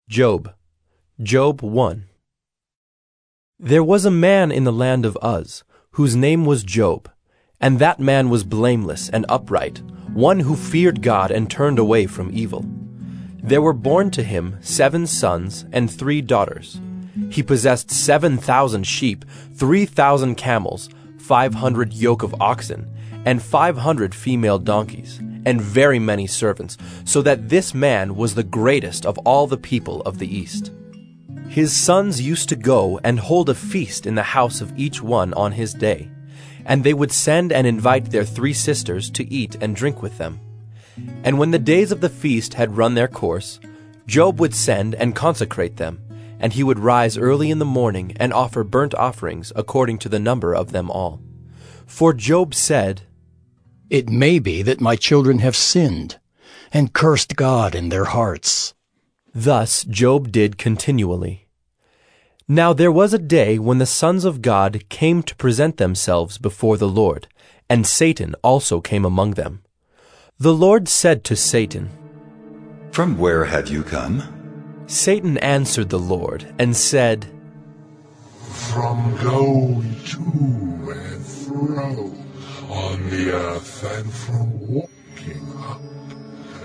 Job 1. There was a man in the land of Uz, whose name was Job, and that man was blameless and upright, one who feared God and turned away from evil. There were born to him 7 sons and 3 daughters. He possessed 7,000 sheep, 3,000 camels, 500 yoke of oxen, and 500 female donkeys, and very many servants, so that this man was the greatest of all the people of the East. His sons used to go and hold a feast in the house of each one on his day, and they would send and invite their 3 sisters to eat and drink with them. And when the days of the feast had run their course, Job would send and consecrate them, and he would rise early in the morning and offer burnt offerings according to the number of them all. For Job said, "It may be that my children have sinned and cursed God in their hearts." Thus Job did continually. Now there was a day when the sons of God came to present themselves before the Lord, and Satan also came among them. The Lord said to Satan, "From where have you come?" Satan answered the Lord and said, "From going to and fro on the earth, and from walking up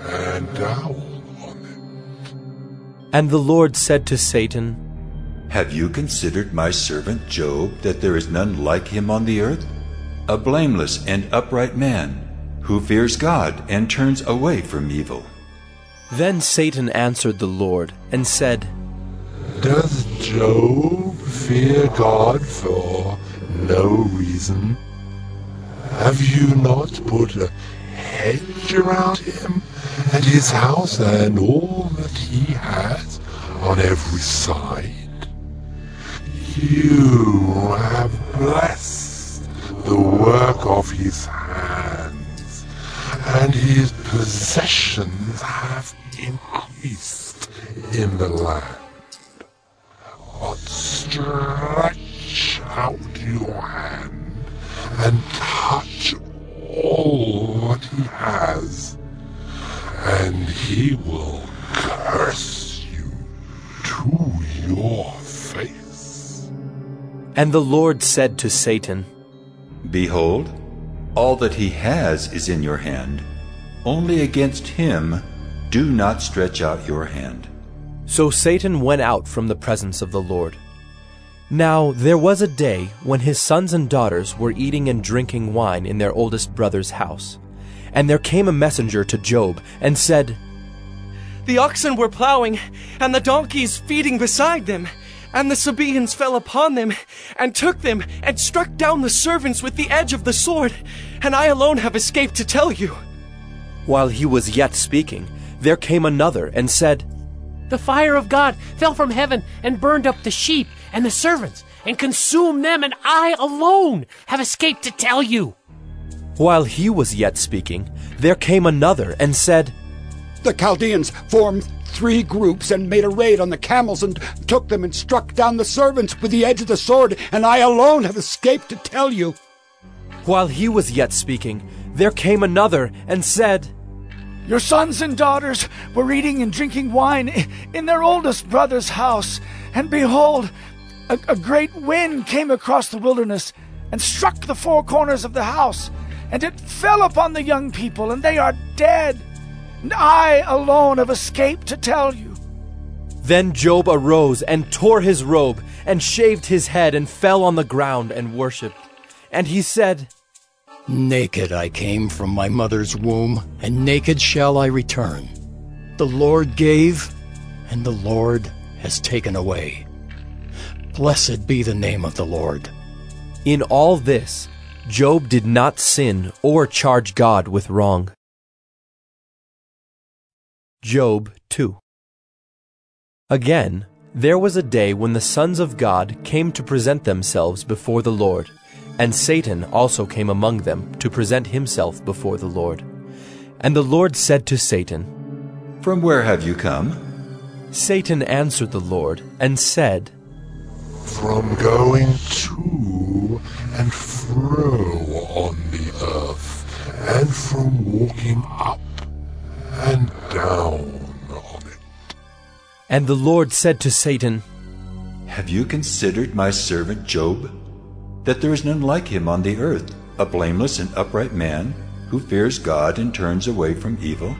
and down on it." And the Lord said to Satan, "Have you considered my servant Job, that there is none like him on the earth? A blameless and upright man, who fears God and turns away from evil." Then Satan answered the Lord and said, "Does Job fear God for no reason? Have you not put a hedge around him and his house and all that he has on every side? You have blessed the work of his hands, and his possessions have increased in the land. But stretch out your hand and touch all that he has, and he will curse you to your face." And the Lord said to Satan, "Behold, all that he has is in your hand. Only against him do not stretch out your hand." So Satan went out from the presence of the Lord. Now there was a day when his sons and daughters were eating and drinking wine in their oldest brother's house. And there came a messenger to Job and said, "The oxen were plowing, and the donkeys feeding beside them, and the Sabaeans fell upon them, and took them, and struck down the servants with the edge of the sword, and I alone have escaped to tell you." While he was yet speaking, there came another and said, "The fire of God fell from heaven and burned up the sheep and the servants and consumed them, and I alone have escaped to tell you." While he was yet speaking, there came another and said, "The Chaldeans formed 3 groups and made a raid on the camels and took them and struck down the servants with the edge of the sword, and I alone have escaped to tell you." While he was yet speaking, there came another and said, "Your sons and daughters were eating and drinking wine in their oldest brother's house, and behold, a great wind came across the wilderness and struck the 4 corners of the house, and it fell upon the young people, and they are dead, and I alone have escaped to tell you." Then Job arose and tore his robe and shaved his head and fell on the ground and worshipped. And he said, "Naked I came from my mother's womb, and naked shall I return. The Lord gave, and the Lord has taken away. Blessed be the name of the Lord." In all this, Job did not sin or charge God with wrong. Job 2. Again, there was a day when the sons of God came to present themselves before the Lord, and Satan also came among them to present himself before the Lord. And the Lord said to Satan, "From where have you come?" Satan answered the Lord and said, "From going to and fro on the earth, and from walking up and down on it." And the Lord said to Satan, Have you considered my servant Job, that there is none like him on the earth, a blameless and upright man, who fears God and turns away from evil?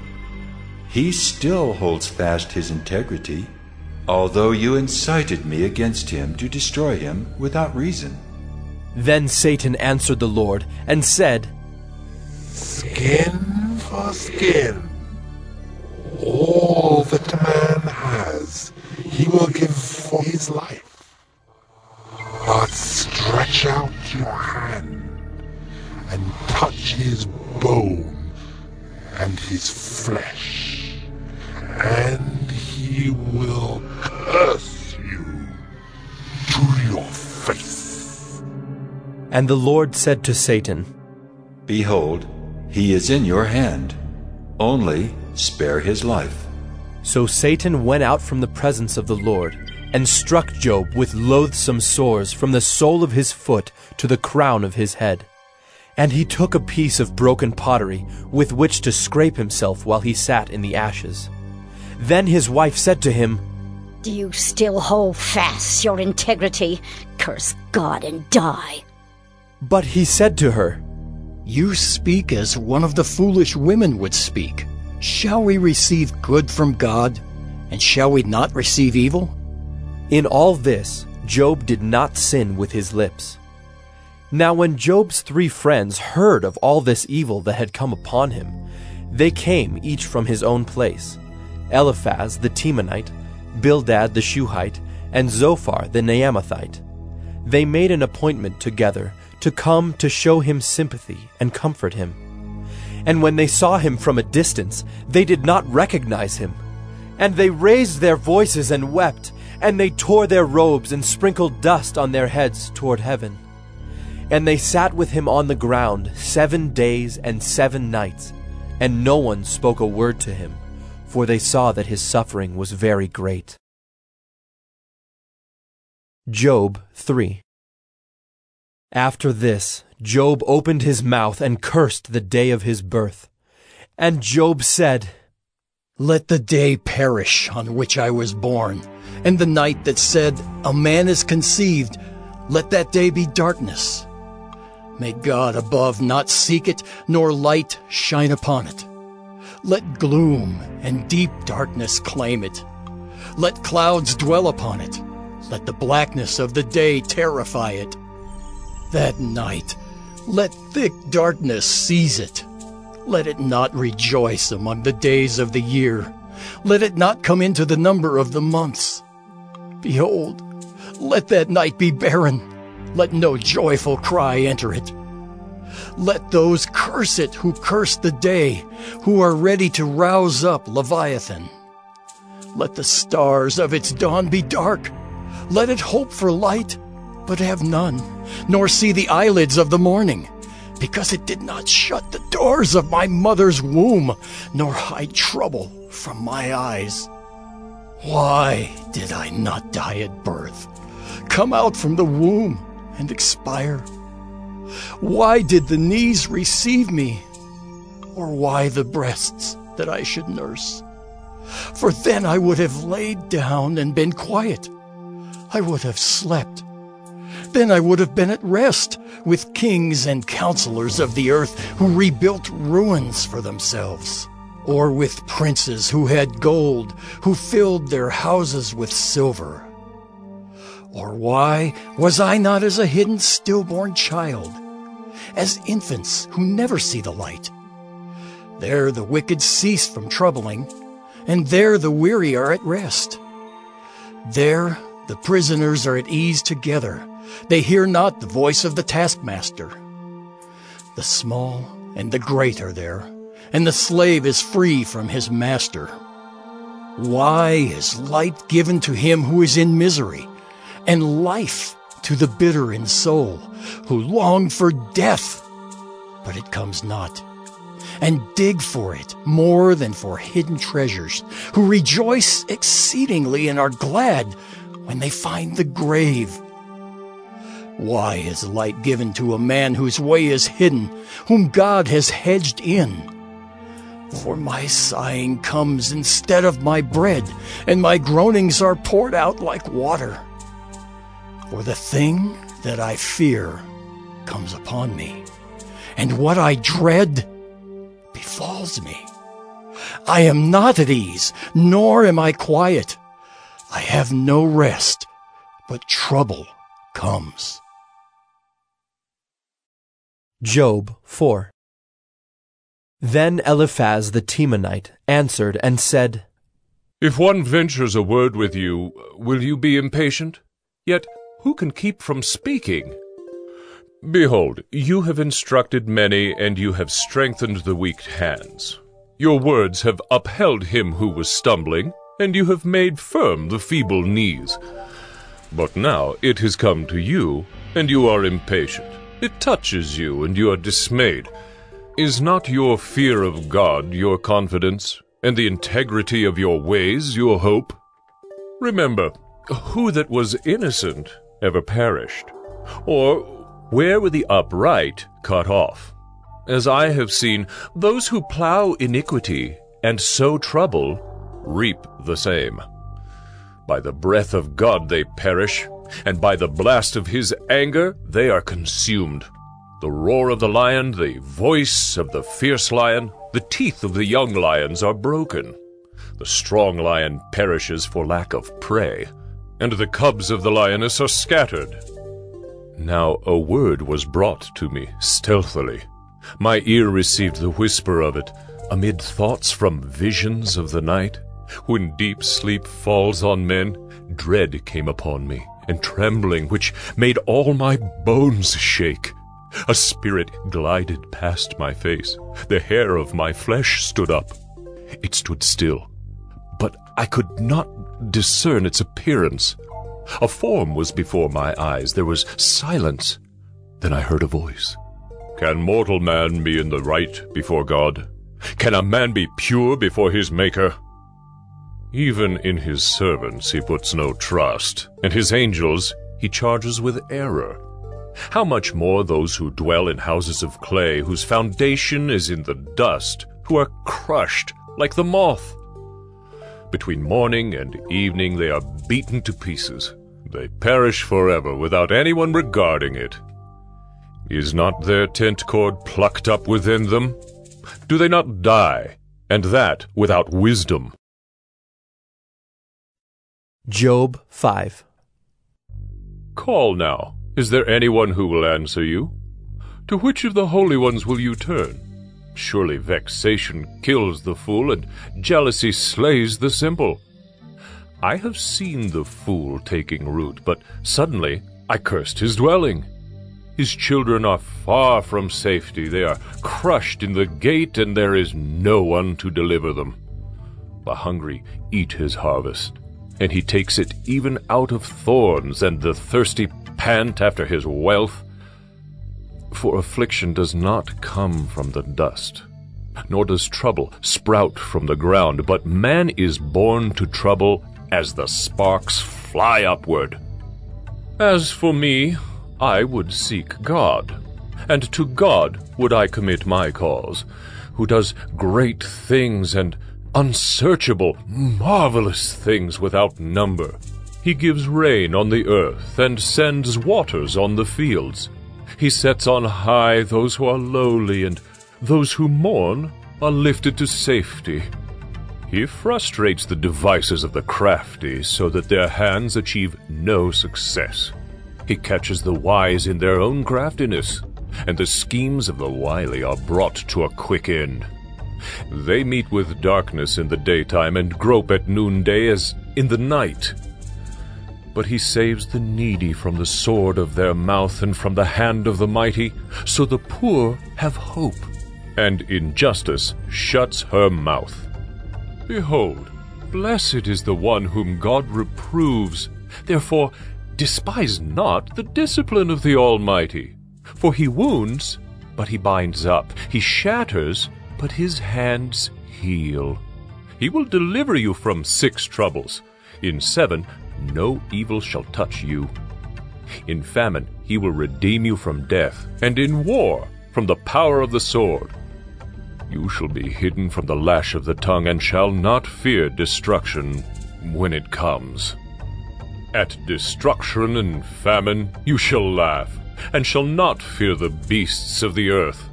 He still holds fast his integrity, although you incited me against him to destroy him without reason. Then Satan answered the Lord and said, Skin for skin. All that a man has, he will give for his life. But stretch out your hand and touch his bone and his flesh, and he will curse you to your face. And the Lord said to Satan, Behold, he is in your hand. Only spare his life. So Satan went out from the presence of the Lord, and struck Job with loathsome sores from the sole of his foot to the crown of his head. And he took a piece of broken pottery with which to scrape himself while he sat in the ashes. Then his wife said to him, Do you still hold fast your integrity? Curse God and die. But he said to her, You speak as one of the foolish women would speak. Shall we receive good from God, and shall we not receive evil? In all this, Job did not sin with his lips. Now when Job's 3 friends heard of all this evil that had come upon him, they came each from his own place, Eliphaz the Temanite, Bildad the Shuhite, and Zophar the Naamathite. They made an appointment together to come to show him sympathy and comfort him. And when they saw him from a distance, they did not recognize him. And they raised their voices and wept, and they tore their robes and sprinkled dust on their heads toward heaven. And they sat with him on the ground 7 days and 7 nights, and no one spoke a word to him, for they saw that his suffering was very great. Job 3. After this, Job opened his mouth and cursed the day of his birth. And Job said, Let the day perish on which I was born, and the night that said, A man is conceived, let that day be darkness. May God above not seek it, nor light shine upon it. Let gloom and deep darkness claim it. Let clouds dwell upon it. Let the blackness of the day terrify it. That night, let thick darkness seize it. Let it not rejoice among the days of the year. Let it not come into the number of the months. Behold, let that night be barren. Let no joyful cry enter it. Let those curse it who curse the day, who are ready to rouse up Leviathan. Let the stars of its dawn be dark. Let it hope for light, but have none, nor see the eyelids of the morning, because it did not shut the doors of my mother's womb, nor hide trouble from my eyes. Why did I not die at birth, come out from the womb, and expire? Why did the knees receive me, or why the breasts that I should nurse? For then I would have laid down and been quiet. I would have slept. Then I would have been at rest with kings and counselors of the earth who rebuilt ruins for themselves, or with princes who had gold, who filled their houses with silver. Or why was I not as a hidden stillborn child, as infants who never see the light? There the wicked cease from troubling, and there the weary are at rest. There the prisoners are at ease together. They hear not the voice of the taskmaster. The small and the great are there, and the slave is free from his master. Why is light given to him who is in misery, and life to the bitter in soul, who long for death, but it comes not, and dig for it more than for hidden treasures, who rejoice exceedingly and are glad when they find the grave? Why is light given to a man whose way is hidden, whom God has hedged in? For my sighing comes instead of my bread, and my groanings are poured out like water. For the thing that I fear comes upon me, and what I dread befalls me. I am not at ease, nor am I quiet. I have no rest, but trouble comes. Job 4. Then Eliphaz the Temanite answered and said, If one ventures a word with you, will you be impatient? Yet who can keep from speaking? Behold, you have instructed many, and you have strengthened the weak hands. Your words have upheld him who was stumbling, and you have made firm the feeble knees. But now it has come to you, and you are impatient. It touches you, and you are dismayed. Is not your fear of God your confidence, and the integrity of your ways your hope? Remember, who that was innocent ever perished? Or where were the upright cut off? As I have seen, those who plow iniquity and sow trouble reap the same. By the breath of God they perish, and by the blast of his anger they are consumed. The roar of the lion, the voice of the fierce lion, the teeth of the young lions are broken. The strong lion perishes for lack of prey, and the cubs of the lioness are scattered. Now a word was brought to me stealthily. My ear received the whisper of it, amid thoughts from visions of the night. When deep sleep falls on men, dread came upon me, and trembling which made all my bones shake. A spirit glided past my face. The hair of my flesh stood up. It stood still, but I could not discern its appearance. A form was before my eyes. There was silence. Then I heard a voice. Can mortal man be in the right before God? Can a man be pure before his Maker? Even in his servants he puts no trust, and his angels he charges with error. How much more those who dwell in houses of clay, whose foundation is in the dust, who are crushed like the moth? Between morning and evening they are beaten to pieces. They perish forever without anyone regarding it. Is not their tent cord plucked up within them? Do they not die, and that without wisdom? Job 5. Call now. Is there anyone who will answer you? To which of the holy ones will you turn? Surely vexation kills the fool, and jealousy slays the simple. I have seen the fool taking root, but suddenly I cursed his dwelling. His children are far from safety. They are crushed in the gate, and there is no one to deliver them. The hungry eat his harvest, and he takes it even out of thorns, and the thirsty pant after his wealth. For affliction does not come from the dust, nor does trouble sprout from the ground, but man is born to trouble as the sparks fly upward. As for me, I would seek God, and to God would I commit my cause, who does great things and unsearchable, marvelous things without number. He gives rain on the earth and sends waters on the fields. He sets on high those who are lowly, and those who mourn are lifted to safety. He frustrates the devices of the crafty so that their hands achieve no success. He catches the wise in their own craftiness, and the schemes of the wily are brought to a quick end. They meet with darkness in the daytime and grope at noonday as in the night. But he saves the needy from the sword of their mouth and from the hand of the mighty, so the poor have hope, and injustice shuts her mouth. Behold, blessed is the one whom God reproves. Therefore despise not the discipline of the Almighty. For he wounds, but he binds up. He shatters, but his hands heal. He will deliver you from 6 troubles. In 7, no evil shall touch you. In famine he will redeem you from death, and in war from the power of the sword. You shall be hidden from the lash of the tongue, and shall not fear destruction when it comes. At destruction and famine you shall laugh, and shall not fear the beasts of the earth.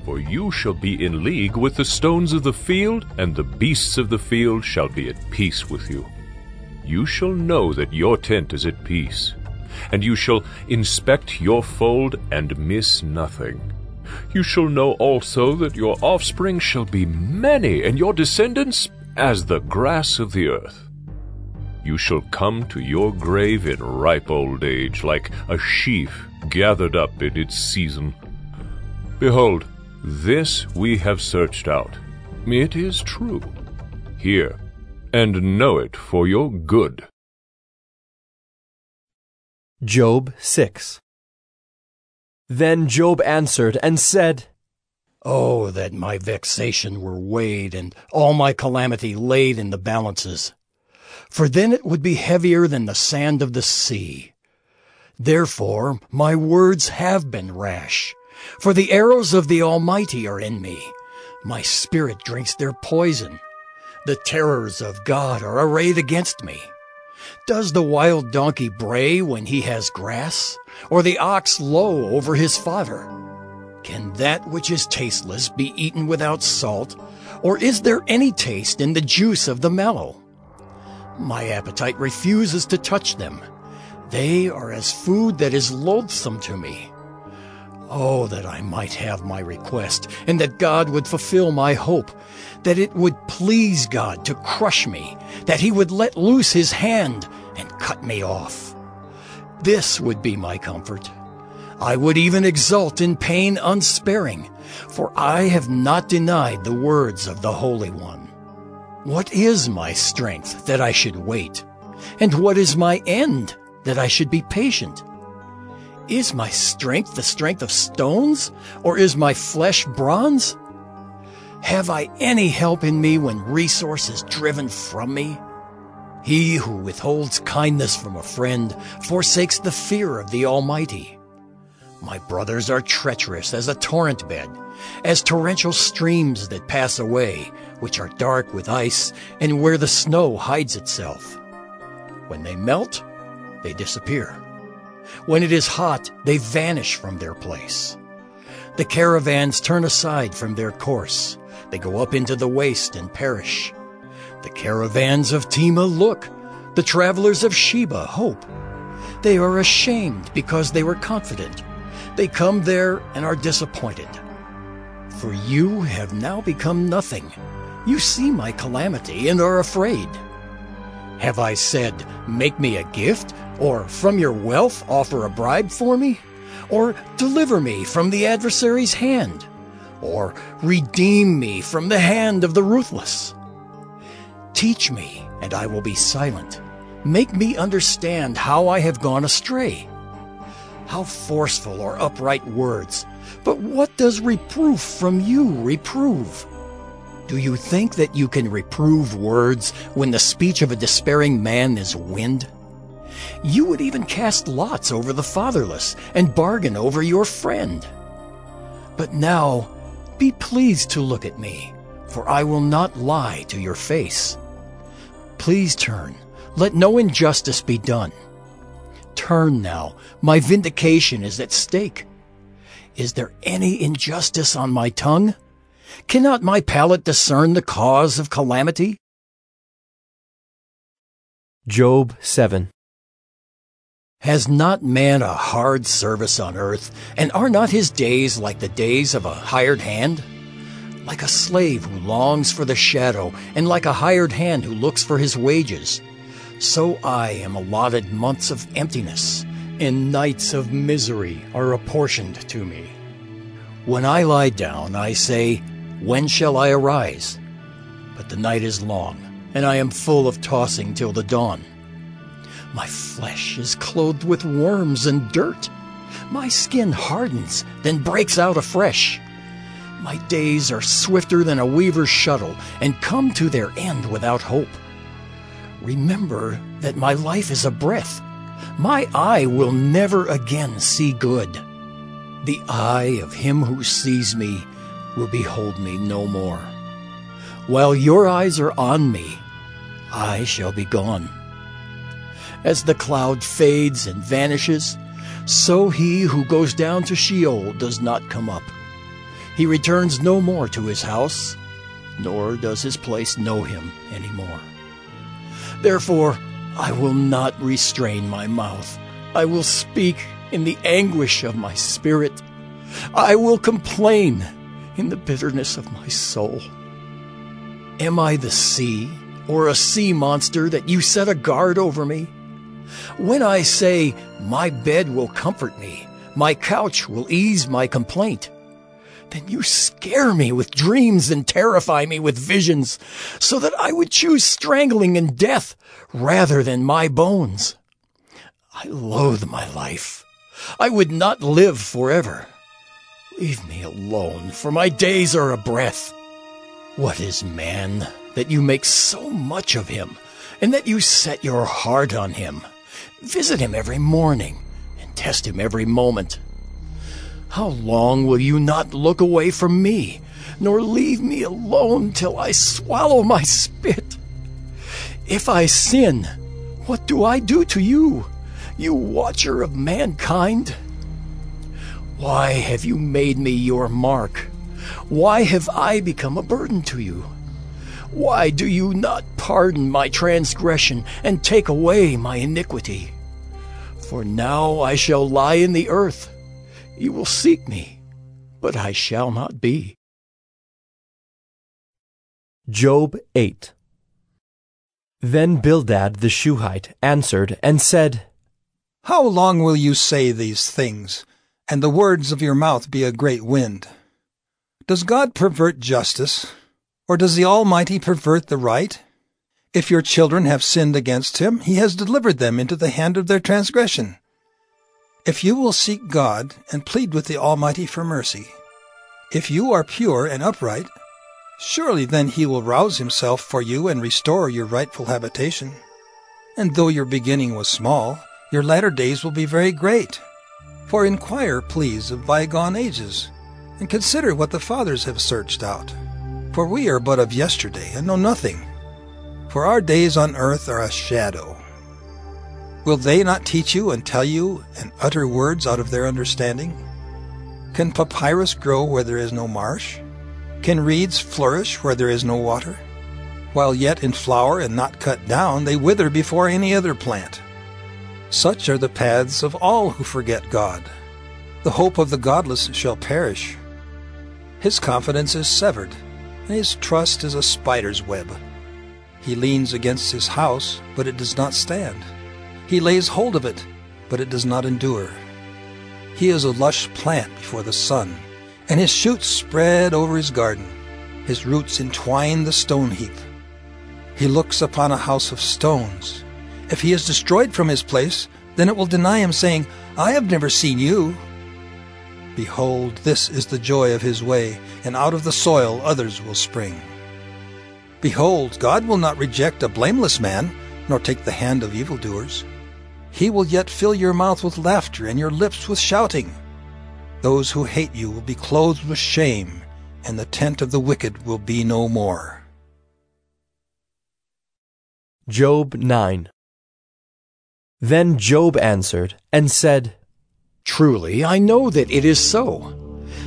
For you shall be in league with the stones of the field, and the beasts of the field shall be at peace with you. You shall know that your tent is at peace, and you shall inspect your fold and miss nothing. You shall know also that your offspring shall be many, and your descendants as the grass of the earth. You shall come to your grave in ripe old age, like a sheaf gathered up in its season. Behold, this we have searched out. It is true. Hear, and know it for your good. Job 6. Then Job answered and said, Oh, that my vexation were weighed, and all my calamity laid in the balances. For then it would be heavier than the sand of the sea. Therefore my words have been rash, for the arrows of the Almighty are in me. My spirit drinks their poison. The terrors of God are arrayed against me. Does the wild donkey bray when he has grass, or the ox low over his fodder? Can that which is tasteless be eaten without salt, or is there any taste in the juice of the mellow? My appetite refuses to touch them. They are as food that is loathsome to me. Oh, that I might have my request, and that God would fulfill my hope, that it would please God to crush me, that he would let loose his hand and cut me off. This would be my comfort. I would even exult in pain unsparing, for I have not denied the words of the Holy One. What is my strength that I should wait? And what is my end that I should be patient? Is my strength the strength of stones, or is my flesh bronze? Have I any help in me when resource is driven from me? He who withholds kindness from a friend forsakes the fear of the Almighty. My brothers are treacherous as a torrent bed, as torrential streams that pass away, which are dark with ice, and where the snow hides itself. When they melt, they disappear. When it is hot, they vanish from their place. The caravans turn aside from their course. They go up into the waste and perish. The caravans of Tema look. The travelers of Sheba hope. They are ashamed because they were confident. They come there and are disappointed. For you have now become nothing. You see my calamity and are afraid. Have I said, make me a gift, or from your wealth offer a bribe for me? Or deliver me from the adversary's hand? Or redeem me from the hand of the ruthless? Teach me, and I will be silent. Make me understand how I have gone astray. How forceful are upright words! But what does reproof from you reprove? Do you think that you can reprove words when the speech of a despairing man is wind? You would even cast lots over the fatherless and bargain over your friend. But now, be pleased to look at me, for I will not lie to your face. Please turn, let no injustice be done. Turn now, my vindication is at stake. Is there any injustice on my tongue? Cannot my palate discern the cause of calamity? Job 7. Has not man a hard service on earth, and are not his days like the days of a hired hand? Like a slave who longs for the shadow, and like a hired hand who looks for his wages, so I am allotted months of emptiness, and nights of misery are apportioned to me. When I lie down, I say, when shall I arise? But the night is long, and I am full of tossing till the dawn. My flesh is clothed with worms and dirt. My skin hardens, then breaks out afresh. My days are swifter than a weaver's shuttle, and come to their end without hope. Remember that my life is a breath. My eye will never again see good. The eye of him who sees me will behold me no more. While your eyes are on me, I shall be gone. As the cloud fades and vanishes, so he who goes down to Sheol does not come up. He returns no more to his house, nor does his place know him anymore. Therefore, I will not restrain my mouth. I will speak in the anguish of my spirit. I will complain in the bitterness of my soul. Am I the sea, or a sea monster, that you set a guard over me? When I say, my bed will comfort me, my couch will ease my complaint, then you scare me with dreams and terrify me with visions, so that I would choose strangling and death rather than my bones. I loathe my life. I would not live forever. Leave me alone, for my days are a breath. What is man, that you make so much of him, and that you set your heart on him? Visit him every morning, and test him every moment. How long will you not look away from me, nor leave me alone till I swallow my spit? If I sin, what do I do to you, you watcher of mankind? Why have you made me your mark? Why have I become a burden to you? Why do you not pardon my transgression and take away my iniquity? For now I shall lie in the earth. You will seek me, but I shall not be. Job 8. Then Bildad the Shuhite answered and said, How long will you say these things, and the words of your mouth be a great wind? Does God pervert justice, or does the Almighty pervert the right? If your children have sinned against him, he has delivered them into the hand of their transgression. If you will seek God and plead with the Almighty for mercy, if you are pure and upright, surely then he will rouse himself for you and restore your rightful habitation. And though your beginning was small, your latter days will be very great. For inquire, please, of bygone ages, and consider what the fathers have searched out. For we are but of yesterday, and know nothing. For our days on earth are a shadow. Will they not teach you and tell you and utter words out of their understanding? Can papyrus grow where there is no marsh? Can reeds flourish where there is no water? While yet in flower and not cut down, they wither before any other plant. Such are the paths of all who forget God. The hope of the godless shall perish. His confidence is severed, and his trust is a spider's web. He leans against his house, but it does not stand. He lays hold of it, but it does not endure. He is a lush plant before the sun, and his shoots spread over his garden. His roots entwine the stone heap. He looks upon a house of stones. If he is destroyed from his place, then it will deny him, saying, I have never seen you. Behold, this is the joy of his way, and out of the soil others will spring. Behold, God will not reject a blameless man, nor take the hand of evildoers. He will yet fill your mouth with laughter and your lips with shouting. Those who hate you will be clothed with shame, and the tent of the wicked will be no more. Job 9. Then Job answered and said, Truly, I know that it is so.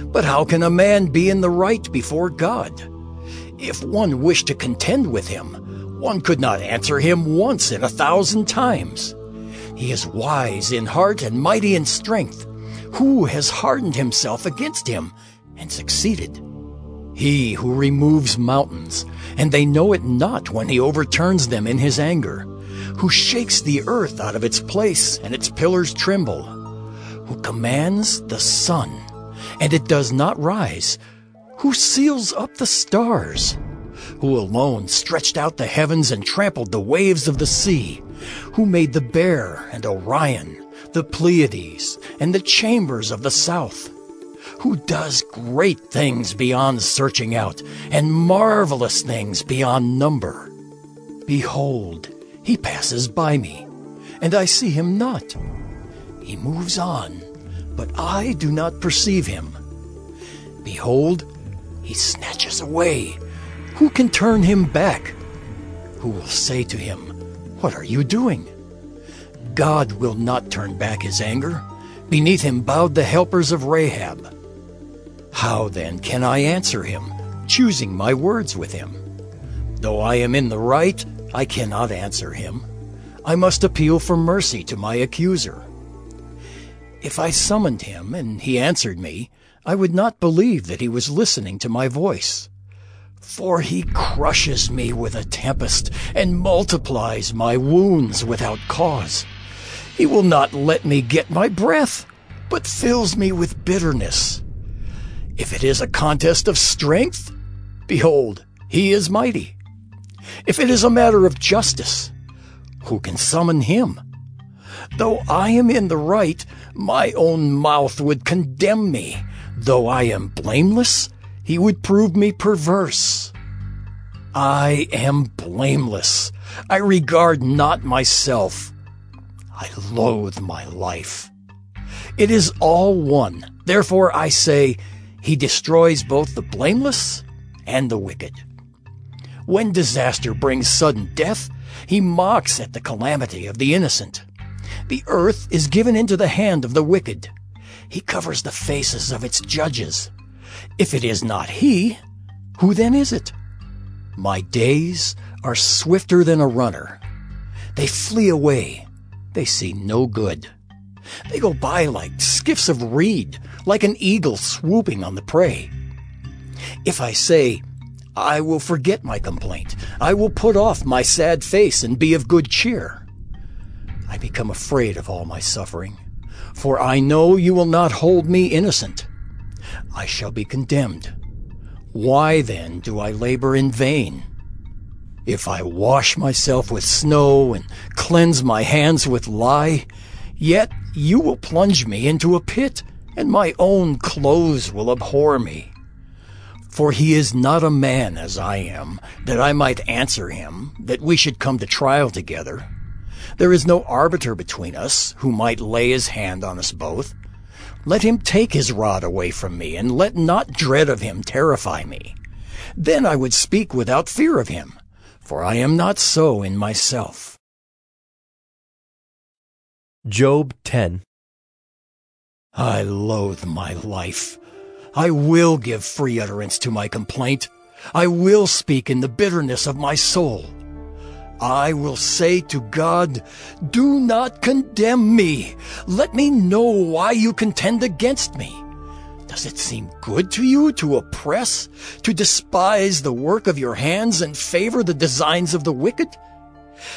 But how can a man be in the right before God? If one wished to contend with him, one could not answer him once in 1,000 times. He is wise in heart and mighty in strength. Who has hardened himself against him and succeeded? He who removes mountains, and they know it not when he overturns them in his anger. Who shakes the earth out of its place, and its pillars tremble. Who commands the sun, and it does not rise. Who seals up the stars. Who alone stretched out the heavens and trampled the waves of the sea. Who made the Bear and Orion, the Pleiades, and the chambers of the south. Who does great things beyond searching out, and marvelous things beyond number. Behold, he passes by me, and I see him not. He moves on, but I do not perceive him. Behold, he snatches away. Who can turn him back? Who will say to him, "What are you doing?" God will not turn back his anger. Beneath him bowed the helpers of Rahab. How then can I answer him, choosing my words with him? Though I am in the right, I cannot answer him. I must appeal for mercy to my accuser. If I summoned him and he answered me, I would not believe that he was listening to my voice. For he crushes me with a tempest and multiplies my wounds without cause. He will not let me get my breath, but fills me with bitterness. If it is a contest of strength, behold, he is mighty. If it is a matter of justice, who can summon him? Though I am in the right, my own mouth would condemn me. Though I am blameless, he would prove me perverse. I am blameless. I regard not myself. I loathe my life. It is all one. Therefore I say, he destroys both the blameless and the wicked. When disaster brings sudden death, he mocks at the calamity of the innocent. The earth is given into the hand of the wicked. He covers the faces of its judges. If it is not he, who then is it? My days are swifter than a runner. They flee away. They see no good. They go by like skiffs of reed, like an eagle swooping on the prey. If I say, I will forget my complaint, I will put off my sad face and be of good cheer, I become afraid of all my suffering, for I know you will not hold me innocent. I shall be condemned. Why then do I labor in vain? If I wash myself with snow and cleanse my hands with lye, yet you will plunge me into a pit, and my own clothes will abhor me. For he is not a man as I am, that I might answer him, that we should come to trial together. There is no arbiter between us, who might lay his hand on us both. Let him take his rod away from me, and let not dread of him terrify me. Then I would speak without fear of him, for I am not so in myself. Job 10. I loathe my life. I will give free utterance to my complaint. I will speak in the bitterness of my soul. I will say to God, do not condemn me. Let me know why you contend against me. Does it seem good to you to oppress, to despise the work of your hands and favor the designs of the wicked?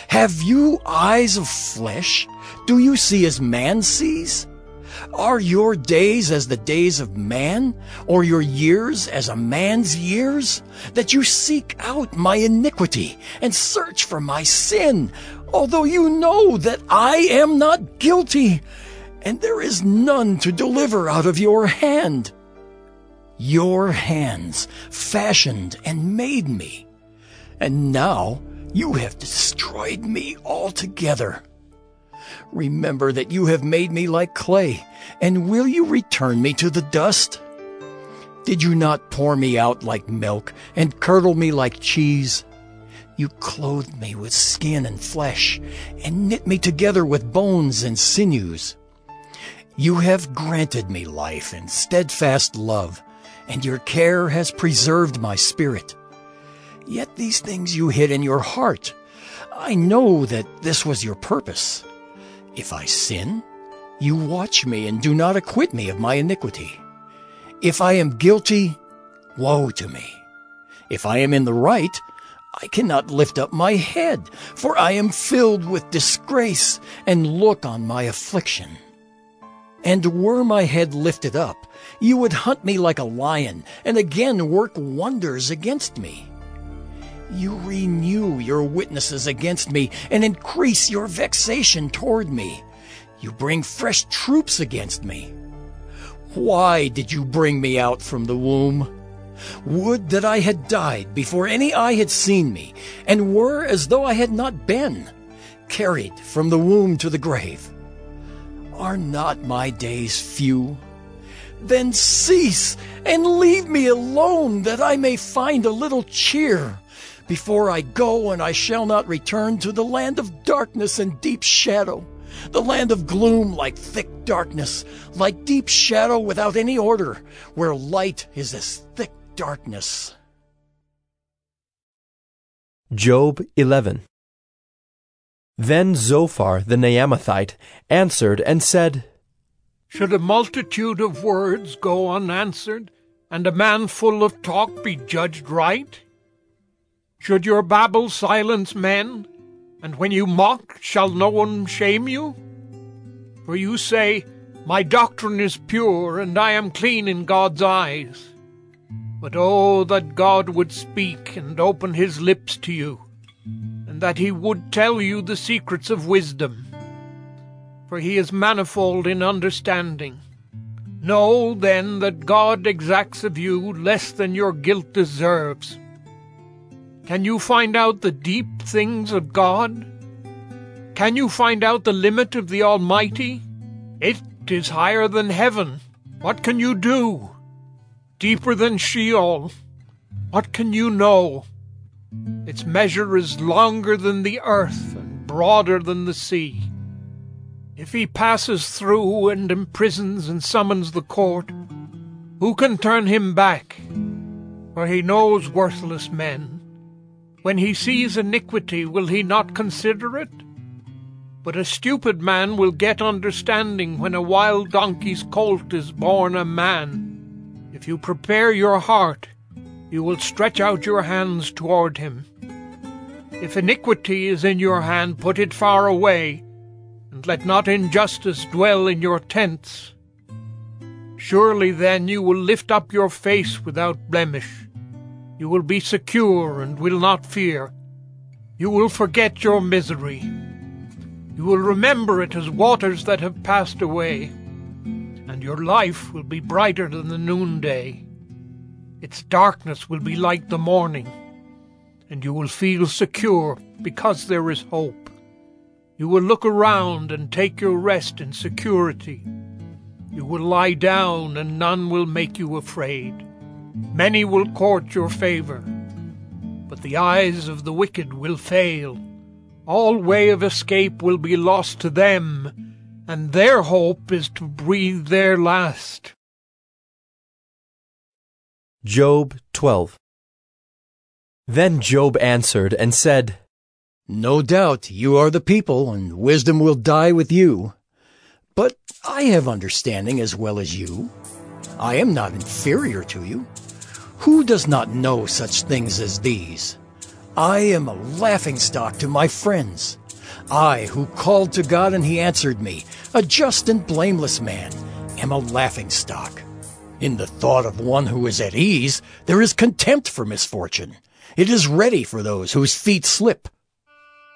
Have you eyes of flesh? Do you see as man sees? Are your days as the days of man, or your years as a man's years? That you seek out my iniquity and search for my sin, although you know that I am not guilty, and there is none to deliver out of your hand. Your hands fashioned and made me, and now you have destroyed me altogether. Remember that you have made me like clay, and will you return me to the dust? Did you not pour me out like milk, and curdle me like cheese? You clothed me with skin and flesh, and knit me together with bones and sinews. You have granted me life and steadfast love, and your care has preserved my spirit. Yet these things you hid in your heart. I know that this was your purpose. If I sin, you watch me and do not acquit me of my iniquity. If I am guilty, woe to me. If I am in the right, I cannot lift up my head, for I am filled with disgrace, and look on my affliction. And were my head lifted up, you would hunt me like a lion, and again work wonders against me. You renew your witnesses against me, and increase your vexation toward me. You bring fresh troops against me. Why did you bring me out from the womb? Would that I had died before any eye had seen me, and were as though I had not been, carried from the womb to the grave. Are not my days few? Then cease, and leave me alone, that I may find a little cheer. Before I go, and I shall not return, to the land of darkness and deep shadow, the land of gloom like thick darkness, like deep shadow without any order, where light is as thick darkness. Job 11. Then Zophar the Naamathite answered and said, Should a multitude of words go unanswered, and a man full of talk be judged right? Should your babble silence men, and when you mock, shall no one shame you? For you say, My doctrine is pure, and I am clean in God's eyes. But oh, that God would speak and open his lips to you, and that he would tell you the secrets of wisdom. For he is manifold in understanding. Know, then, that God exacts of you less than your guilt deserves. Can you find out the deep things of God? Can you find out the limit of the Almighty? It is higher than heaven. What can you do? Deeper than Sheol. What can you know? Its measure is longer than the earth and broader than the sea. If he passes through and imprisons and summons the court, who can turn him back? For he knows worthless men. When he sees iniquity, will he not consider it? But a stupid man will get understanding when a wild donkey's colt is born a man. If you prepare your heart, you will stretch out your hands toward him. If iniquity is in your hand, put it far away, and let not injustice dwell in your tents. Surely then you will lift up your face without blemish. You will be secure and will not fear. You will forget your misery. You will remember it as waters that have passed away, and your life will be brighter than the noonday. Its darkness will be like the morning, and you will feel secure because there is hope. You will look around and take your rest in security. You will lie down, and none will make you afraid. Many will court your favor, but the eyes of the wicked will fail. All way of escape will be lost to them, and their hope is to breathe their last. Job 12. Then Job answered and said, No doubt you are the people, and wisdom will die with you. But I have understanding as well as you. I am not inferior to you. Who does not know such things as these? I am a laughingstock to my friends. I, who called to God and he answered me, a just and blameless man, am a laughingstock. In the thought of one who is at ease, there is contempt for misfortune. It is ready for those whose feet slip.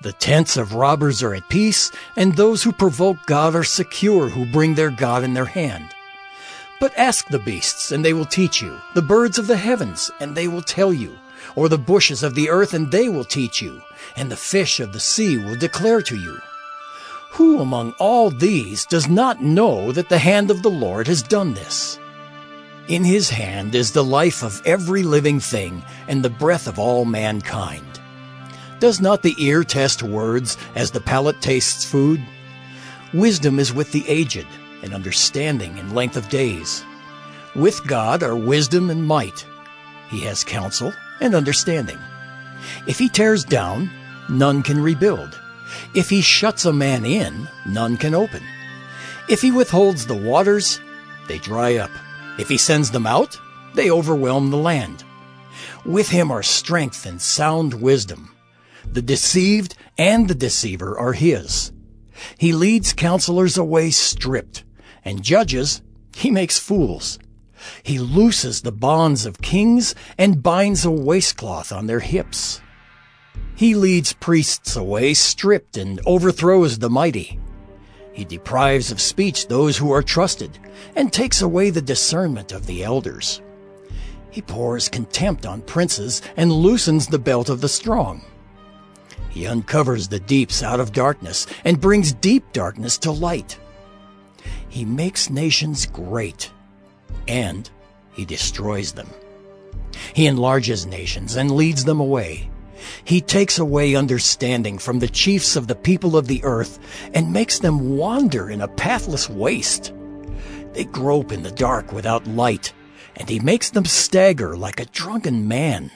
The tents of robbers are at peace, and those who provoke God are secure, who bring their God in their hand. But ask the beasts, and they will teach you, the birds of the heavens, and they will tell you, or the bushes of the earth, and they will teach you, and the fish of the sea will declare to you. Who among all these does not know that the hand of the Lord has done this? In his hand is the life of every living thing, and the breath of all mankind. Does not the ear test words as the palate tastes food? Wisdom is with the aged, and understanding in length of days. With God are wisdom and might. He has counsel and understanding. If he tears down, none can rebuild. If he shuts a man in, none can open. If he withholds the waters, they dry up. If he sends them out, they overwhelm the land. With him are strength and sound wisdom. The deceived and the deceiver are his. He leads counselors away stripped, and judges he makes fools. He looses the bonds of kings and binds a waistcloth on their hips. He leads priests away stripped and overthrows the mighty. He deprives of speech those who are trusted and takes away the discernment of the elders. He pours contempt on princes and loosens the belt of the strong. He uncovers the deeps out of darkness and brings deep darkness to light. He makes nations great. and he destroys them. He enlarges nations and leads them away. He takes away understanding from the chiefs of the people of the earth and makes them wander in a pathless waste. They grope in the dark without light, and he makes them stagger like a drunken man.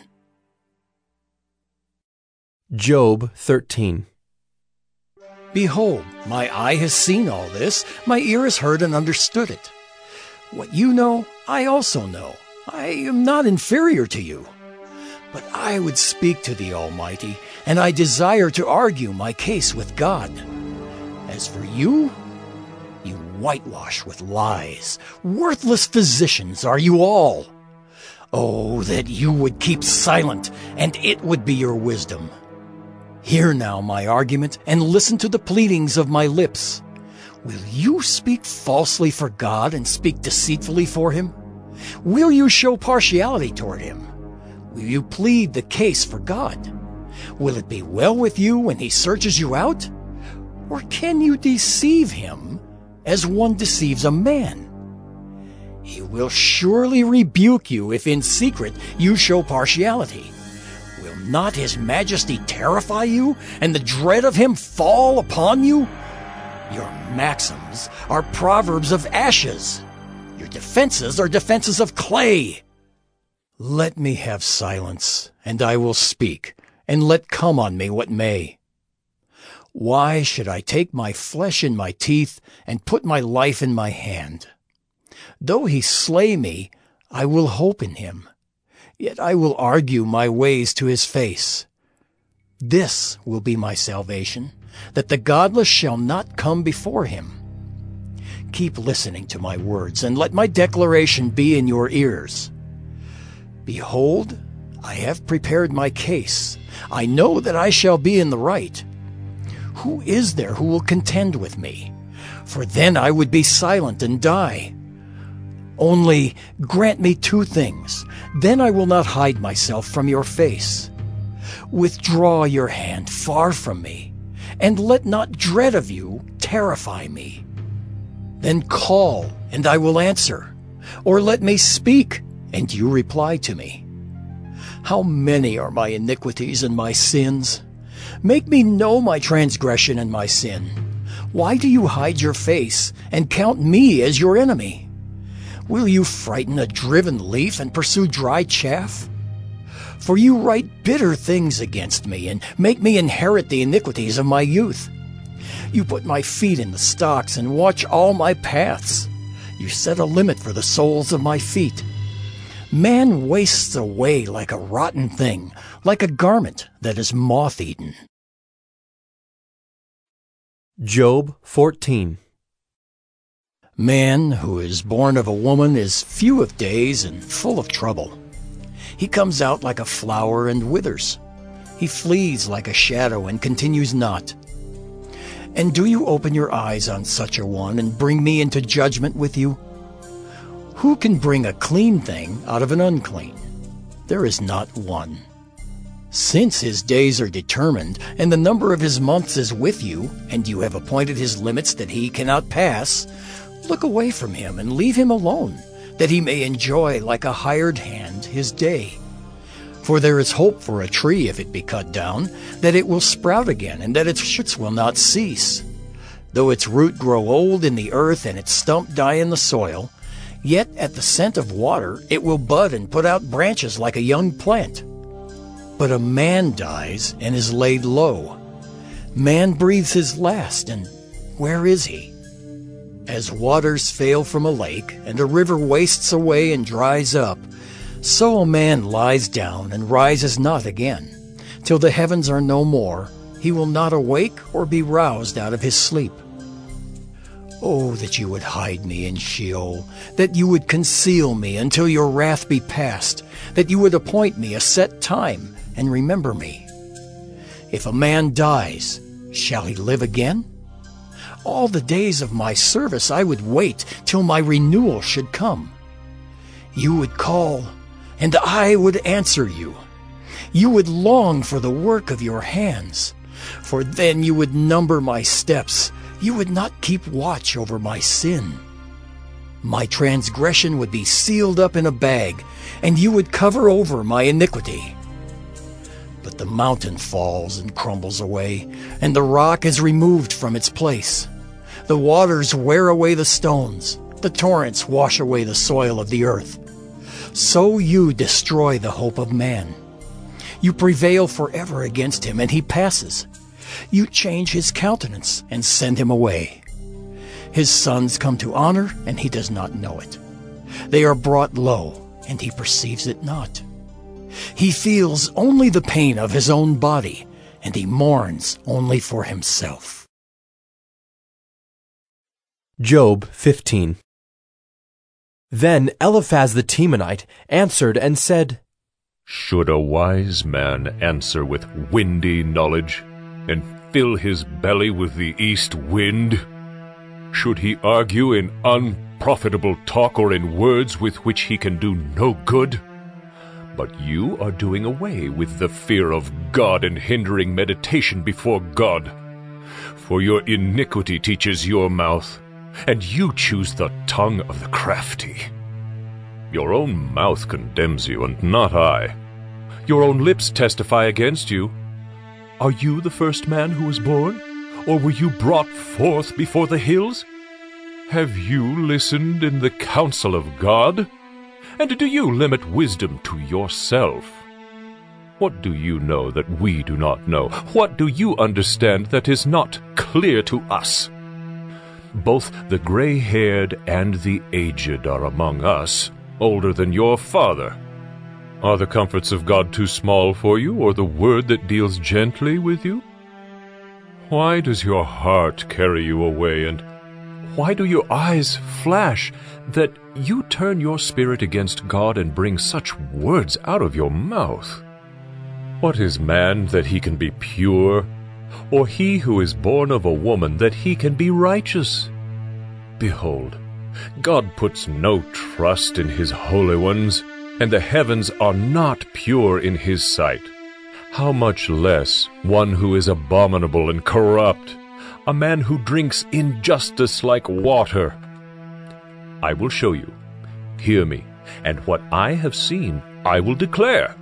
Job 13. Behold, my eye has seen all this, my ear has heard and understood it. What you know, I also know. I am not inferior to you. But I would speak to the Almighty, and I desire to argue my case with God. As for you, you whitewash with lies. Worthless physicians are you all. Oh, that you would keep silent, and it would be your wisdom. Hear now my argument, and listen to the pleadings of my lips. Will you speak falsely for God and speak deceitfully for him? Will you show partiality toward him? Will you plead the case for God? Will it be well with you when he searches you out? Or can you deceive him as one deceives a man? He will surely rebuke you if in secret you show partiality. Will not his majesty terrify you, and the dread of him fall upon you? Your maxims are proverbs of ashes. Your defenses are defenses of clay. Let me have silence, and I will speak, and let come on me what may. Why should I take my flesh in my teeth, and put my life in my hand? Though he slay me, I will hope in him. Yet I will argue my ways to his face. This will be my salvation, that the godless shall not come before him. Keep listening to my words, and let my declaration be in your ears. Behold, I have prepared my case. I know that I shall be in the right. Who is there who will contend with me? For then I would be silent and die. Only grant me two things, then I will not hide myself from your face. Withdraw your hand far from me, and let not dread of you terrify me. Then call, and I will answer, or let me speak, and you reply to me. How many are my iniquities and my sins? Make me know my transgression and my sin. Why do you hide your face and count me as your enemy? Will you frighten a driven leaf and pursue dry chaff? For you write bitter things against me and make me inherit the iniquities of my youth. You put my feet in the stocks and watch all my paths. You set a limit for the soles of my feet. Man wastes away like a rotten thing, like a garment that is moth-eaten. Job 14. Man who is born of a woman is few of days and full of trouble. He comes out like a flower and withers. He flees like a shadow and continues not. And do you open your eyes on such a one and bring me into judgment with you? Who can bring a clean thing out of an unclean? There is not one. Since his days are determined, and the number of his months is with you, and you have appointed his limits that he cannot pass, look away from him and leave him alone, that he may enjoy like a hired hand his day. For there is hope for a tree if it be cut down, that it will sprout again, and that its shoots will not cease. Though its root grow old in the earth and its stump die in the soil, yet at the scent of water it will bud and put out branches like a young plant. But a man dies and is laid low. Man breathes his last, and where is he? As waters fail from a lake, and a river wastes away and dries up, so a man lies down and rises not again. Till the heavens are no more, he will not awake or be roused out of his sleep. Oh, that you would hide me in Sheol, that you would conceal me until your wrath be past, that you would appoint me a set time and remember me. If a man dies, shall he live again? All the days of my service I would wait till my renewal should come. You would call, and I would answer you. You would long for the work of your hands, for then you would number my steps. You would not keep watch over my sin. My transgression would be sealed up in a bag, and you would cover over my iniquity. But the mountain falls and crumbles away, and the rock is removed from its place. The waters wear away the stones, the torrents wash away the soil of the earth. So you destroy the hope of man. You prevail forever against him, and he passes. You change his countenance and send him away. His sons come to honor, and he does not know it. They are brought low, and he perceives it not. He feels only the pain of his own body, and he mourns only for himself. Job 15. Then Eliphaz the Temanite answered and said, Should a wise man answer with windy knowledge, and fill his belly with the east wind? Should he argue in unprofitable talk or in words with which he can do no good? But you are doing away with the fear of God and hindering meditation before God. For your iniquity teaches your mouth, and you choose the tongue of the crafty. Your own mouth condemns you, and not I. Your own lips testify against you. Are you the first man who was born? Or were you brought forth before the hills? Have you listened in the counsel of God? And do you limit wisdom to yourself? What do you know that we do not know? What do you understand that is not clear to us? Both the gray-haired and the aged are among us, older than your father. Are the comforts of God too small for you, or the word that deals gently with you? Why does your heart carry you away, and why do your eyes flash, that you turn your spirit against God and bring such words out of your mouth? What is man that he can be pure, or he who is born of a woman that he can be righteous? Behold, God puts no trust in his holy ones, and the heavens are not pure in his sight. How much less one who is abominable and corrupt, a man who drinks injustice like water? I will show you. Hear me, and what I have seen I will declare.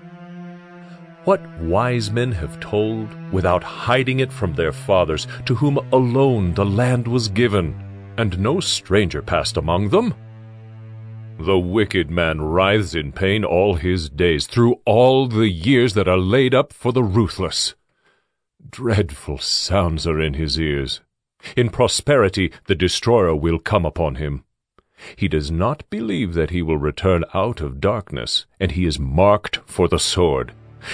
What wise men have told, without hiding it from their fathers, to whom alone the land was given, and no stranger passed among them? The wicked man writhes in pain all his days, through all the years that are laid up for the ruthless. Dreadful sounds are in his ears. In prosperity the destroyer will come upon him. He does not believe that he will return out of darkness, and he is marked for the sword.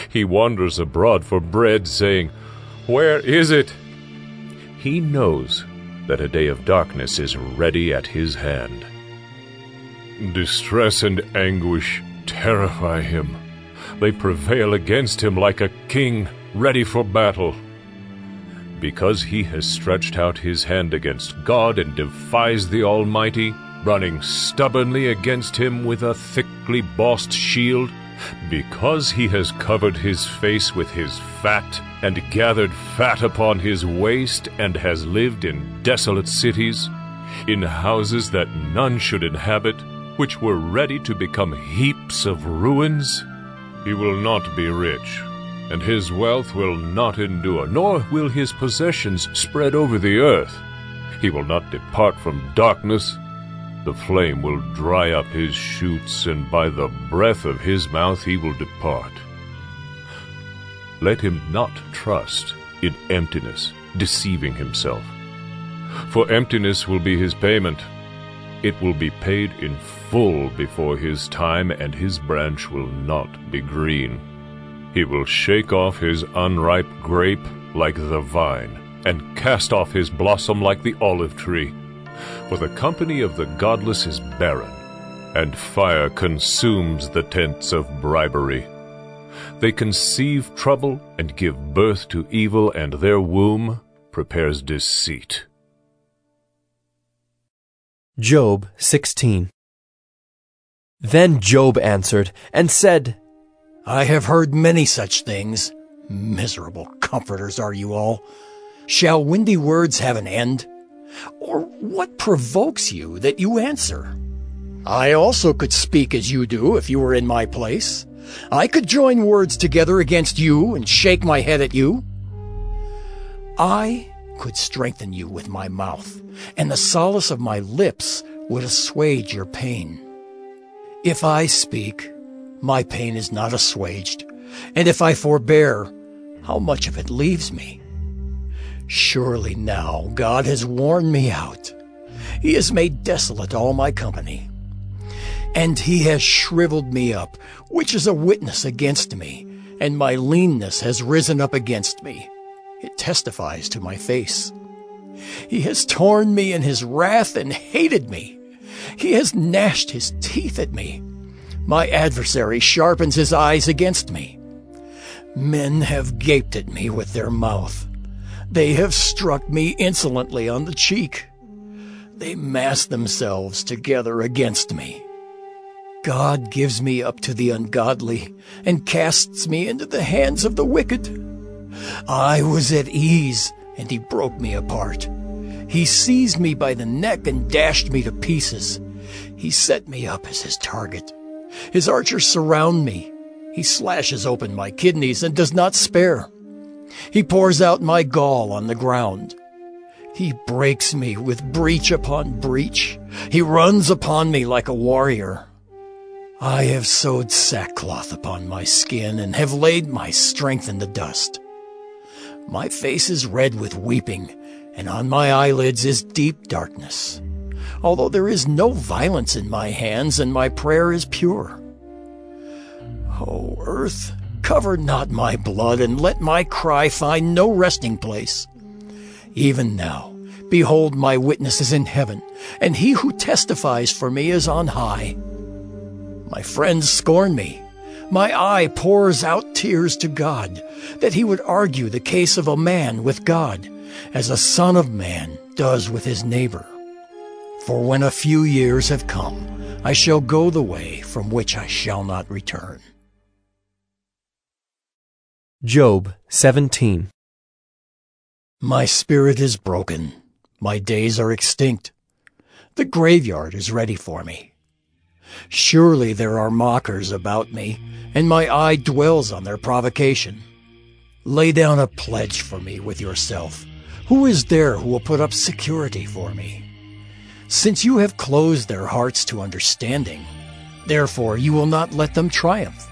He wanders abroad for bread, saying, Where is it? He knows that a day of darkness is ready at his hand. Distress and anguish terrify him. They prevail against him like a king ready for battle. Because he has stretched out his hand against God and defies the Almighty, running stubbornly against him with a thickly bossed shield, because he has covered his face with his fat, and gathered fat upon his waist, and has lived in desolate cities, in houses that none should inhabit, which were ready to become heaps of ruins, he will not be rich, and his wealth will not endure, nor will his possessions spread over the earth. He will not depart from darkness. The flame will dry up his shoots, and by the breath of his mouth he will depart. Let him not trust in emptiness, deceiving himself. For emptiness will be his payment. It will be paid in full before his time, and his branch will not be green. He will shake off his unripe grape like the vine, and cast off his blossom like the olive tree. For the company of the godless is barren, and fire consumes the tents of bribery. They conceive trouble and give birth to evil, and their womb prepares deceit. Job 16. Then Job answered and said, I have heard many such things. Miserable comforters are you all. Shall windy words have an end? Or what provokes you that you answer? I also could speak as you do if you were in my place. I could join words together against you and shake my head at you. I could strengthen you with my mouth, and the solace of my lips would assuage your pain. If I speak, my pain is not assuaged, and if I forbear, how much of it leaves me? Surely now God has worn me out. He has made desolate all my company. And he has shriveled me up, which is a witness against me, and my leanness has risen up against me. It testifies to my face. He has torn me in his wrath and hated me. He has gnashed his teeth at me. My adversary sharpens his eyes against me. Men have gaped at me with their mouth. They have struck me insolently on the cheek. They mass themselves together against me. God gives me up to the ungodly and casts me into the hands of the wicked. I was at ease, and he broke me apart. He seized me by the neck and dashed me to pieces. He set me up as his target. His archers surround me. He slashes open my kidneys and does not spare. He pours out my gall on the ground. He breaks me with breach upon breach. He runs upon me like a warrior. I have sewed sackcloth upon my skin and have laid my strength in the dust. My face is red with weeping, and on my eyelids is deep darkness, although there is no violence in my hands and my prayer is pure. O earth, cover not my blood, and let my cry find no resting place. Even now, behold, my witness is in heaven, and he who testifies for me is on high. My friends scorn me. My eye pours out tears to God, that he would argue the case of a man with God, as a son of man does with his neighbor. For when a few years have come, I shall go the way from which I shall not return. Job 17. My spirit is broken. My days are extinct. The graveyard is ready for me. Surely there are mockers about me, and my eye dwells on their provocation. Lay down a pledge for me with yourself. Who is there who will put up security for me? Since you have closed their hearts to understanding, therefore you will not let them triumph.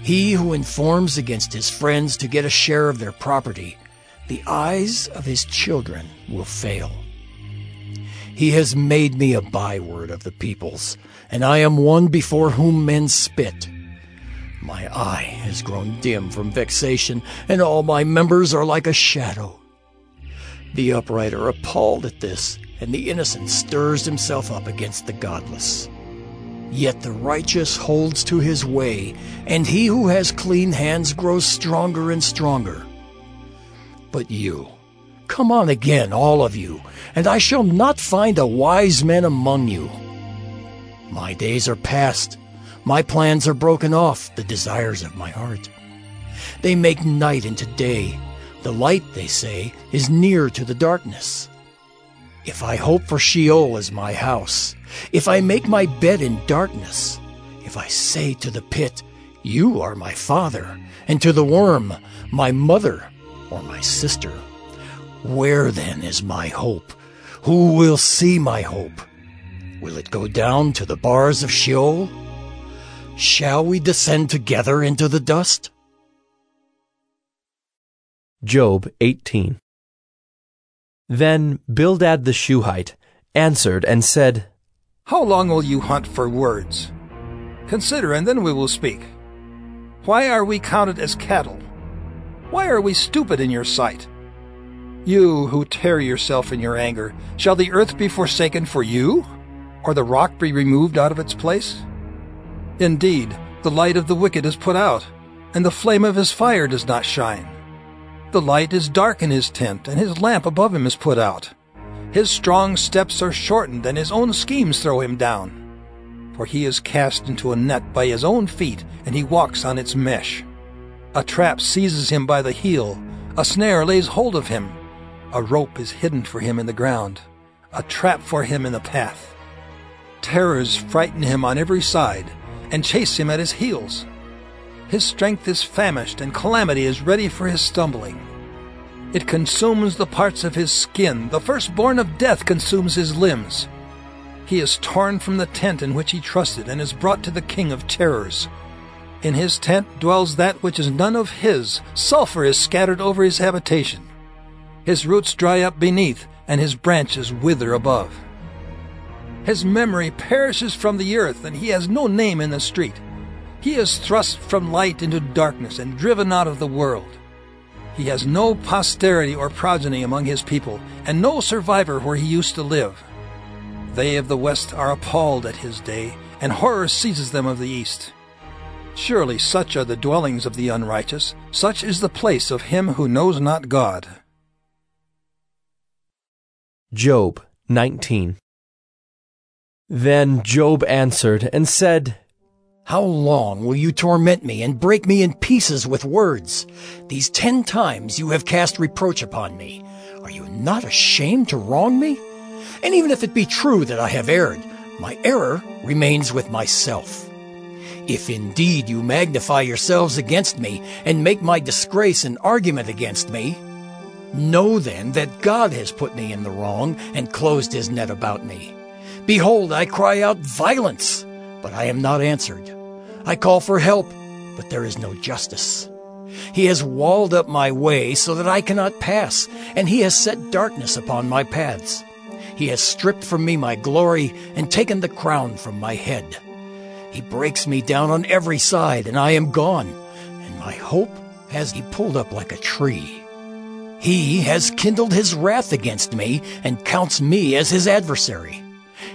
He who informs against his friends to get a share of their property, the eyes of his children will fail. He has made me a byword of the peoples, and I am one before whom men spit. My eye has grown dim from vexation, and all my members are like a shadow. The upright are appalled at this, and the innocent stirs himself up against the godless. Yet the righteous holds to his way, and he who has clean hands grows stronger and stronger. But you, come on again, all of you, and I shall not find a wise man among you. My days are past. My plans are broken off, the desires of my heart. They make night into day. The light, they say, is near to the darkness. If I hope for Sheol as my house, if I make my bed in darkness, if I say to the pit, you are my father, and to the worm, my mother or my sister, where then is my hope? Who will see my hope? Will it go down to the bars of Sheol? Shall we descend together into the dust? Job 18. Then Bildad the Shuhite answered and said, How long will you hunt for words? Consider, and then we will speak. Why are we counted as cattle? Why are we stupid in your sight? You who tear yourself in your anger, shall the earth be forsaken for you? Or the rock be removed out of its place? Indeed, the light of the wicked is put out, and the flame of his fire does not shine. The light is dark in his tent, and his lamp above him is put out. His strong steps are shortened, and his own schemes throw him down. For he is cast into a net by his own feet, and he walks on its mesh. A trap seizes him by the heel, a snare lays hold of him. A rope is hidden for him in the ground, a trap for him in the path. Terrors frighten him on every side, and chase him at his heels. His strength is famished, and calamity is ready for his stumbling. It consumes the parts of his skin. The firstborn of death consumes his limbs. He is torn from the tent in which he trusted, and is brought to the king of terrors. In his tent dwells that which is none of his. Sulfur is scattered over his habitation. His roots dry up beneath, and his branches wither above. His memory perishes from the earth, and he has no name in the street. He is thrust from light into darkness and driven out of the world. He has no posterity or progeny among his people, and no survivor where he used to live. They of the west are appalled at his day, and horror seizes them of the east. Surely such are the dwellings of the unrighteous, such is the place of him who knows not God. Job 19. Then Job answered and said, How long will you torment me and break me in pieces with words? These 10 times you have cast reproach upon me. Are you not ashamed to wrong me? And even if it be true that I have erred, my error remains with myself. If indeed you magnify yourselves against me and make my disgrace an argument against me, know then that God has put me in the wrong and closed his net about me. Behold, I cry out violence, but I am not answered. I call for help, but there is no justice. He has walled up my way so that I cannot pass, and he has set darkness upon my paths. He has stripped from me my glory and taken the crown from my head. He breaks me down on every side, and I am gone, and my hope has he pulled up like a tree. He has kindled his wrath against me and counts me as his adversary.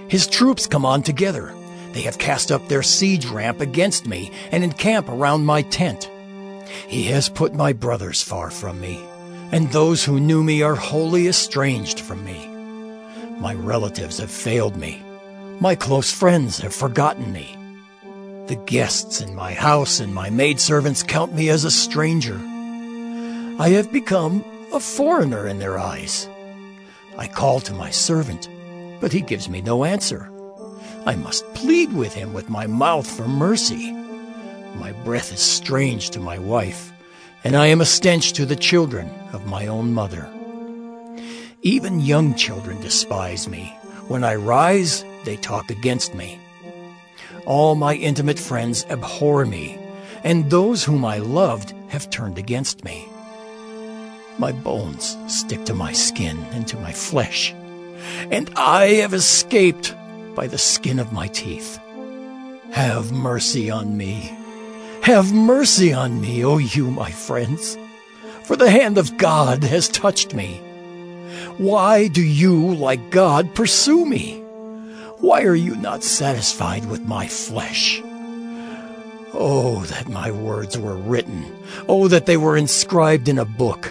His troops come on together. They have cast up their siege ramp against me and encamp around my tent. He has put my brothers far from me, and those who knew me are wholly estranged from me. My relatives have failed me. My close friends have forgotten me. The guests in my house and my maidservants count me as a stranger. I have become a foreigner in their eyes. I call to my servant, but he gives me no answer. I must plead with him with my mouth for mercy. My breath is strange to my wife, and I am a stench to the children of my own mother. Even young children despise me. When I rise, they talk against me. All my intimate friends abhor me, and those whom I loved have turned against me. My bones stick to my skin and to my flesh, and I have escaped by the skin of my teeth. Have mercy on me. Have mercy on me, O you, my friends, for the hand of God has touched me. Why do you, like God, pursue me? Why are you not satisfied with my flesh? Oh, that my words were written. Oh, that they were inscribed in a book.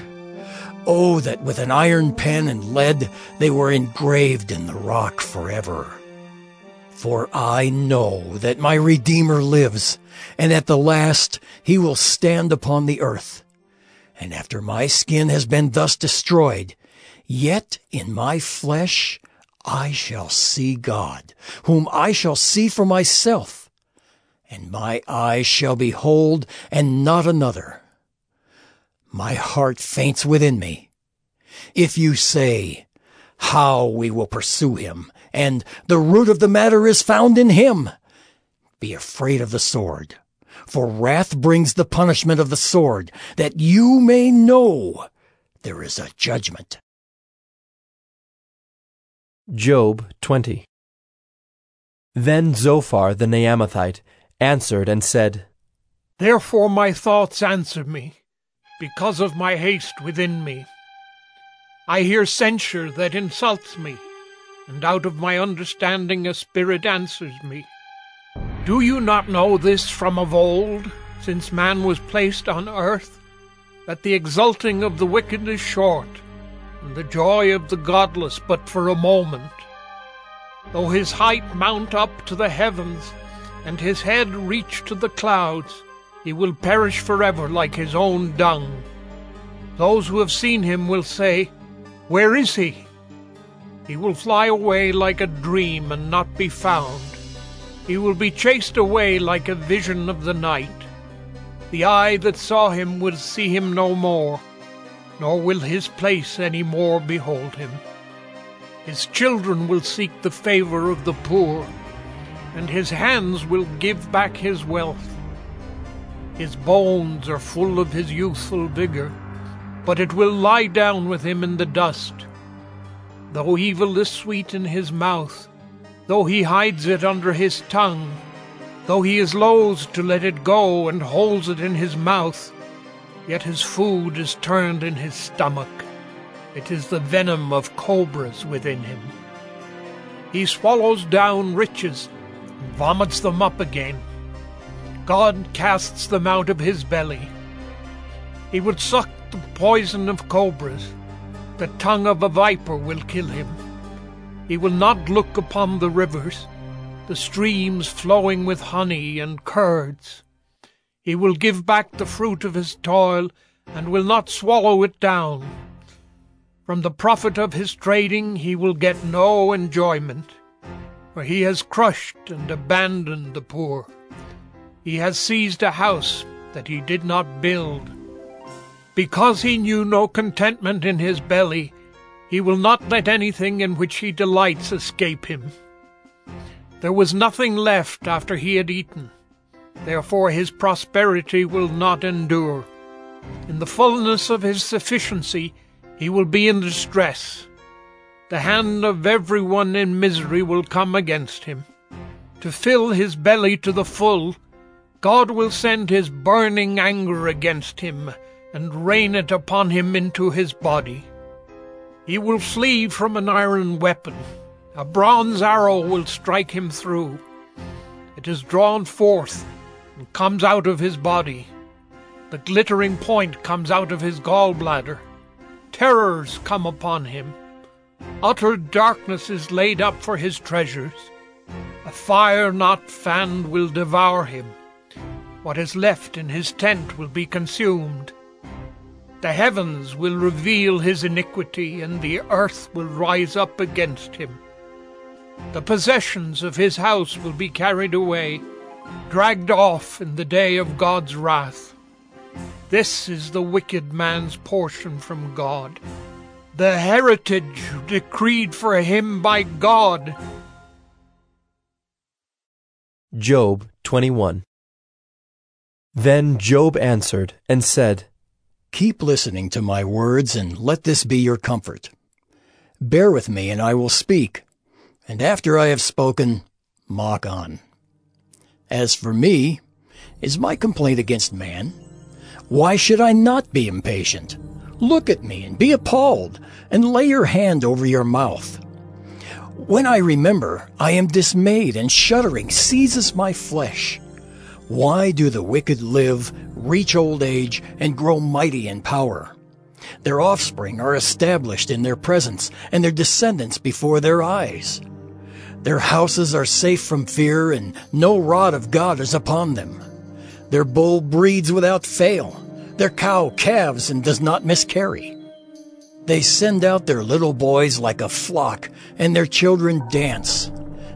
Oh, that with an iron pen and lead they were engraved in the rock forever. For I know that my Redeemer lives, and at the last he will stand upon the earth. And after my skin has been thus destroyed, yet in my flesh I shall see God, whom I shall see for myself, and my eyes shall behold, and not another. My heart faints within me. If you say, How we will pursue him, and the root of the matter is found in him, be afraid of the sword, for wrath brings the punishment of the sword, that you may know there is a judgment. Job 20. Then Zophar the Naamathite answered and said, Therefore my thoughts answer me, because of my haste within me. I hear censure that insults me, and out of my understanding a spirit answers me. Do you not know this from of old, since man was placed on earth, that the exulting of the wicked is short, and the joy of the godless but for a moment? Though his height mount up to the heavens, and his head reach to the clouds, he will perish forever like his own dung. Those who have seen him will say, Where is he? He will fly away like a dream and not be found. He will be chased away like a vision of the night. The eye that saw him will see him no more, nor will his place any more behold him. His children will seek the favor of the poor, and his hands will give back his wealth. His bones are full of his youthful vigor, but it will lie down with him in the dust. Though evil is sweet in his mouth, though he hides it under his tongue, though he is loath to let it go and holds it in his mouth, yet his food is turned in his stomach. It is the venom of cobras within him. He swallows down riches and vomits them up again. God casts them out of his belly. He would suck the poison of cobras. The tongue of a viper will kill him. He will not look upon the rivers, the streams flowing with honey and curds. He will give back the fruit of his toil, and will not swallow it down. From the profit of his trading he will get no enjoyment, for he has crushed and abandoned the poor. He has seized a house that he did not build. Because he knew no contentment in his belly, he will not let anything in which he delights escape him. There was nothing left after he had eaten. Therefore his prosperity will not endure. In the fullness of his sufficiency he will be in distress. The hand of everyone in misery will come against him. To fill his belly to the full, God will send his burning anger against him, and rain it upon him into his body. He will flee from an iron weapon. A bronze arrow will strike him through. It is drawn forth and comes out of his body. The glittering point comes out of his gallbladder. Terrors come upon him. Utter darkness is laid up for his treasures. A fire not fanned will devour him. What is left in his tent will be consumed. The heavens will reveal his iniquity, and the earth will rise up against him. The possessions of his house will be carried away, dragged off in the day of God's wrath. This is the wicked man's portion from God, the heritage decreed for him by God. Job 21. Then Job answered and said, Keep listening to my words, and let this be your comfort. Bear with me, and I will speak, and after I have spoken, mock on. As for me, is my complaint against man? Why should I not be impatient? Look at me and be appalled, and lay your hand over your mouth. When I remember, I am dismayed, and shuddering seizes my flesh. Why do the wicked live, reach old age, and grow mighty in power? Their offspring are established in their presence, and their descendants before their eyes. Their houses are safe from fear, and no rod of God is upon them. Their bull breeds without fail. Their cow calves and does not miscarry. They send out their little boys like a flock, and their children dance.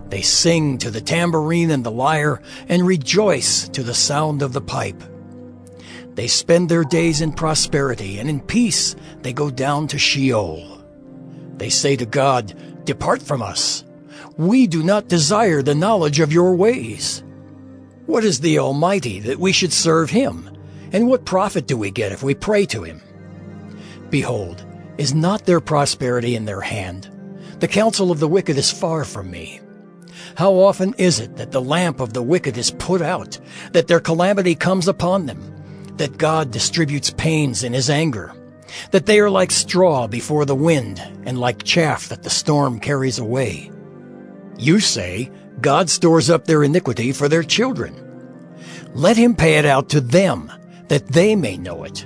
They sing to the tambourine and the lyre, and rejoice to the sound of the pipe. They spend their days in prosperity, and in peace they go down to Sheol. They say to God, Depart from us. We do not desire the knowledge of your ways. What is the Almighty that we should serve him? And what profit do we get if we pray to him? Behold, is not their prosperity in their hand? The counsel of the wicked is far from me. How often is it that the lamp of the wicked is put out, that their calamity comes upon them, that God distributes pains in his anger, that they are like straw before the wind, and like chaff that the storm carries away? You say, God stores up their iniquity for their children. Let him pay it out to them, that they may know it.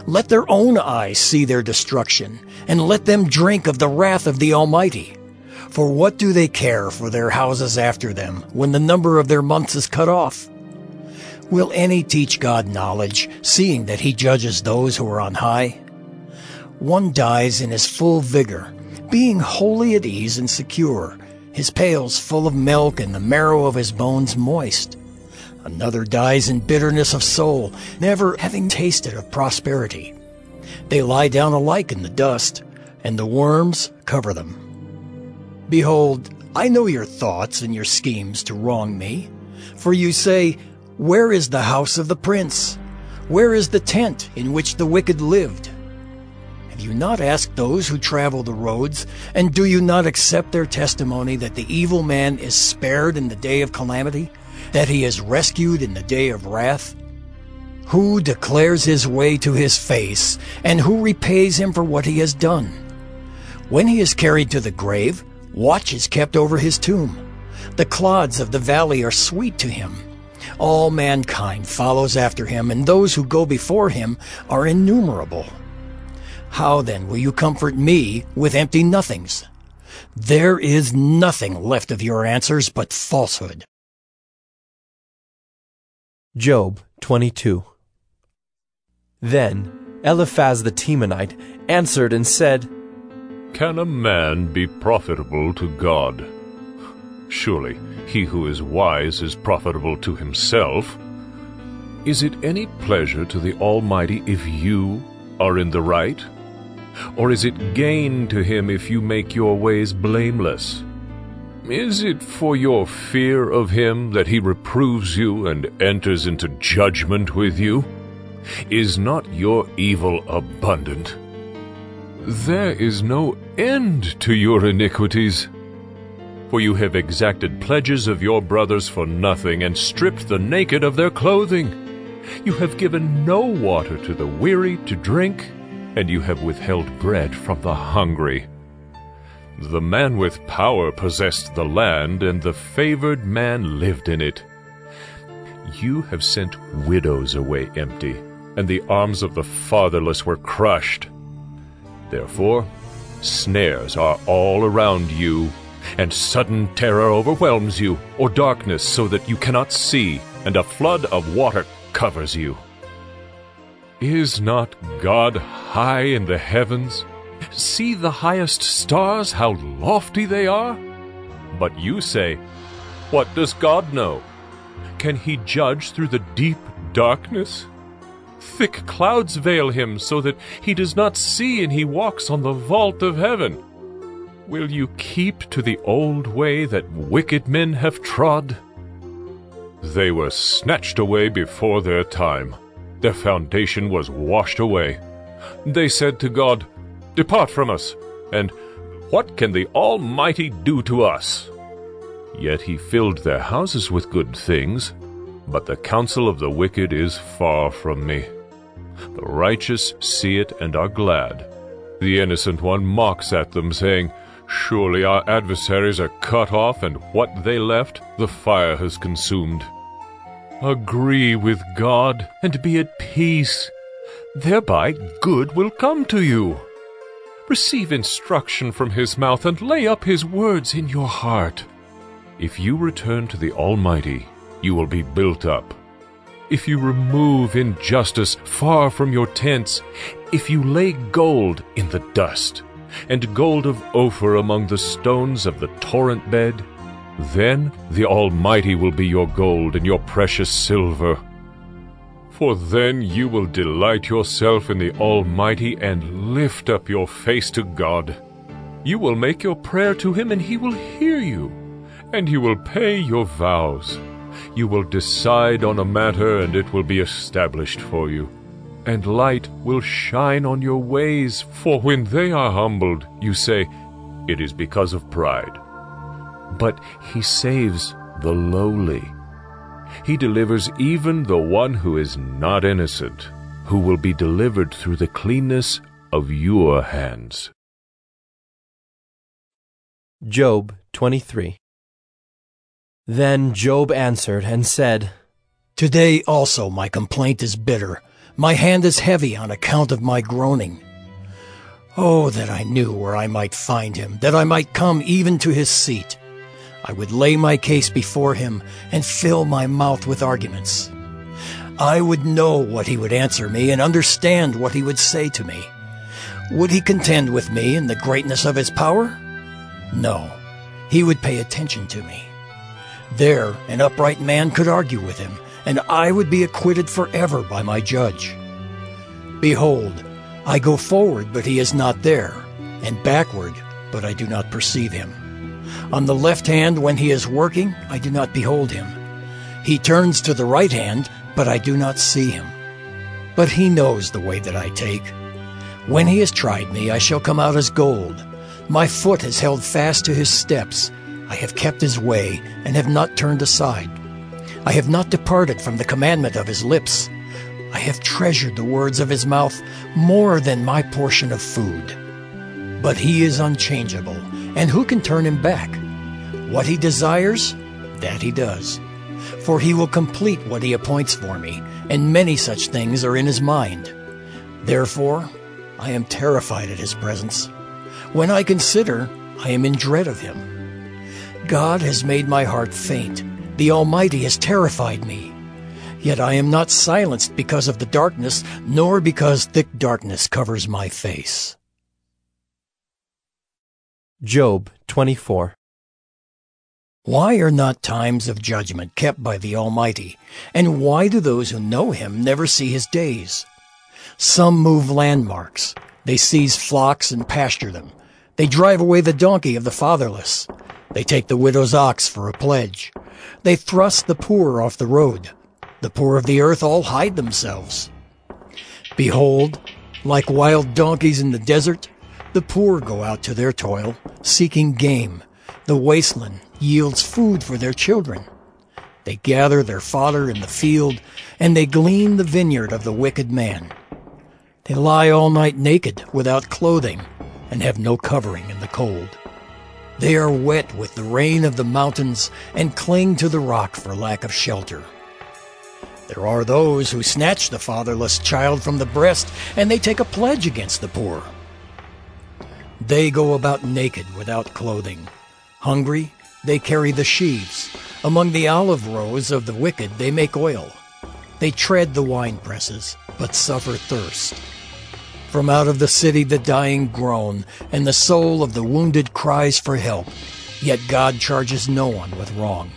Let their own eyes see their destruction, and let them drink of the wrath of the Almighty. For what do they care for their houses after them, when the number of their months is cut off? Will any teach God knowledge, seeing that he judges those who are on high? One dies in his full vigor, being wholly at ease and secure, his pails full of milk and the marrow of his bones moist. Another dies in bitterness of soul, never having tasted of prosperity. They lie down alike in the dust, and the worms cover them. Behold, I know your thoughts and your schemes to wrong me. For you say, Where is the house of the prince? Where is the tent in which the wicked lived? Have you not asked those who travel the roads, and do you not accept their testimony that the evil man is spared in the day of calamity, that he is rescued in the day of wrath? Who declares his way to his face, and who repays him for what he has done? When he is carried to the grave, watch is kept over his tomb. The clods of the valley are sweet to him. All mankind follows after him, and those who go before him are innumerable. How then will you comfort me with empty nothings? There is nothing left of your answers but falsehood. Job 22. Then Eliphaz the Temanite answered and said, Can a man be profitable to God? Surely he who is wise is profitable to himself. Is it any pleasure to the Almighty if you are in the right? Or is it gain to him if you make your ways blameless? Is it for your fear of him that he reproves you and enters into judgment with you? Is not your evil abundant? There is no end to your iniquities. For you have exacted pledges of your brothers for nothing, and stripped the naked of their clothing. You have given no water to the weary to drink, and you have withheld bread from the hungry. The man with power possessed the land, and the favored man lived in it. You have sent widows away empty, and the arms of the fatherless were crushed. Therefore, snares are all around you, and sudden terror overwhelms you, or darkness so that you cannot see, and a flood of water covers you. Is not God high in the heavens? See the highest stars, how lofty they are? But you say, What does God know? Can he judge through the deep darkness? Thick clouds veil him so that he does not see, and he walks on the vault of heaven. Will you keep to the old way that wicked men have trod? They were snatched away before their time. Their foundation was washed away. They said to God, Depart from us, and what can the Almighty do to us? Yet he filled their houses with good things, but the counsel of the wicked is far from me. The righteous see it and are glad. The innocent one mocks at them, saying, Surely our adversaries are cut off, and what they left the fire has consumed. Agree with God, and be at peace. Thereby good will come to you. Receive instruction from his mouth, and lay up his words in your heart. If you return to the Almighty, you will be built up. If you remove injustice far from your tents, if you lay gold in the dust, and gold of Ophir among the stones of the torrent bed, then the Almighty will be your gold and your precious silver. For then you will delight yourself in the Almighty and lift up your face to God. You will make your prayer to him, and he will hear you, and you will pay your vows. You will decide on a matter, and it will be established for you. And light will shine on your ways, for when they are humbled, you say, It is because of pride. But he saves the lowly. He delivers even the one who is not innocent, who will be delivered through the cleanness of your hands. Job 23. Then Job answered and said, Today also my complaint is bitter. My hand is heavy on account of my groaning. Oh, that I knew where I might find him, that I might come even to his seat. I would lay my case before him and fill my mouth with arguments. I would know what he would answer me and understand what he would say to me. Would he contend with me in the greatness of his power? No, he would pay attention to me. There an upright man could argue with him, and I would be acquitted forever by my judge. Behold, I go forward, but he is not there, and backward, but I do not perceive him. On the left hand, when he is working, I do not behold him. He turns to the right hand, but I do not see him. But he knows the way that I take. When he has tried me, I shall come out as gold. My foot has held fast to his steps. I have kept his way, and have not turned aside. I have not departed from the commandment of his lips. I have treasured the words of his mouth more than my portion of food. But he is unchangeable, and who can turn him back? What he desires, that he does. For he will complete what he appoints for me, and many such things are in his mind. Therefore, I am terrified at his presence. When I consider, I am in dread of him. God has made my heart faint. The Almighty has terrified me. Yet I am not silenced because of the darkness, nor because thick darkness covers my face. Job 24. Why are not times of judgment kept by the Almighty? And why do those who know him never see his days? Some move landmarks. They seize flocks and pasture them. They drive away the donkey of the fatherless. They take the widow's ox for a pledge. They thrust the poor off the road. The poor of the earth all hide themselves. Behold, like wild donkeys in the desert, the poor go out to their toil, seeking game. The wasteland yields food for their children. They gather their fodder in the field, and they glean the vineyard of the wicked man. They lie all night naked, without clothing, and have no covering in the cold. They are wet with the rain of the mountains, and cling to the rock for lack of shelter. There are those who snatch the fatherless child from the breast, and they take a pledge against the poor. They go about naked, without clothing. Hungry, they carry the sheaves. Among the olive rows of the wicked they make oil. They tread the wine presses, but suffer thirst. From out of the city the dying groan, and the soul of the wounded cries for help. Yet God charges no one with wrong.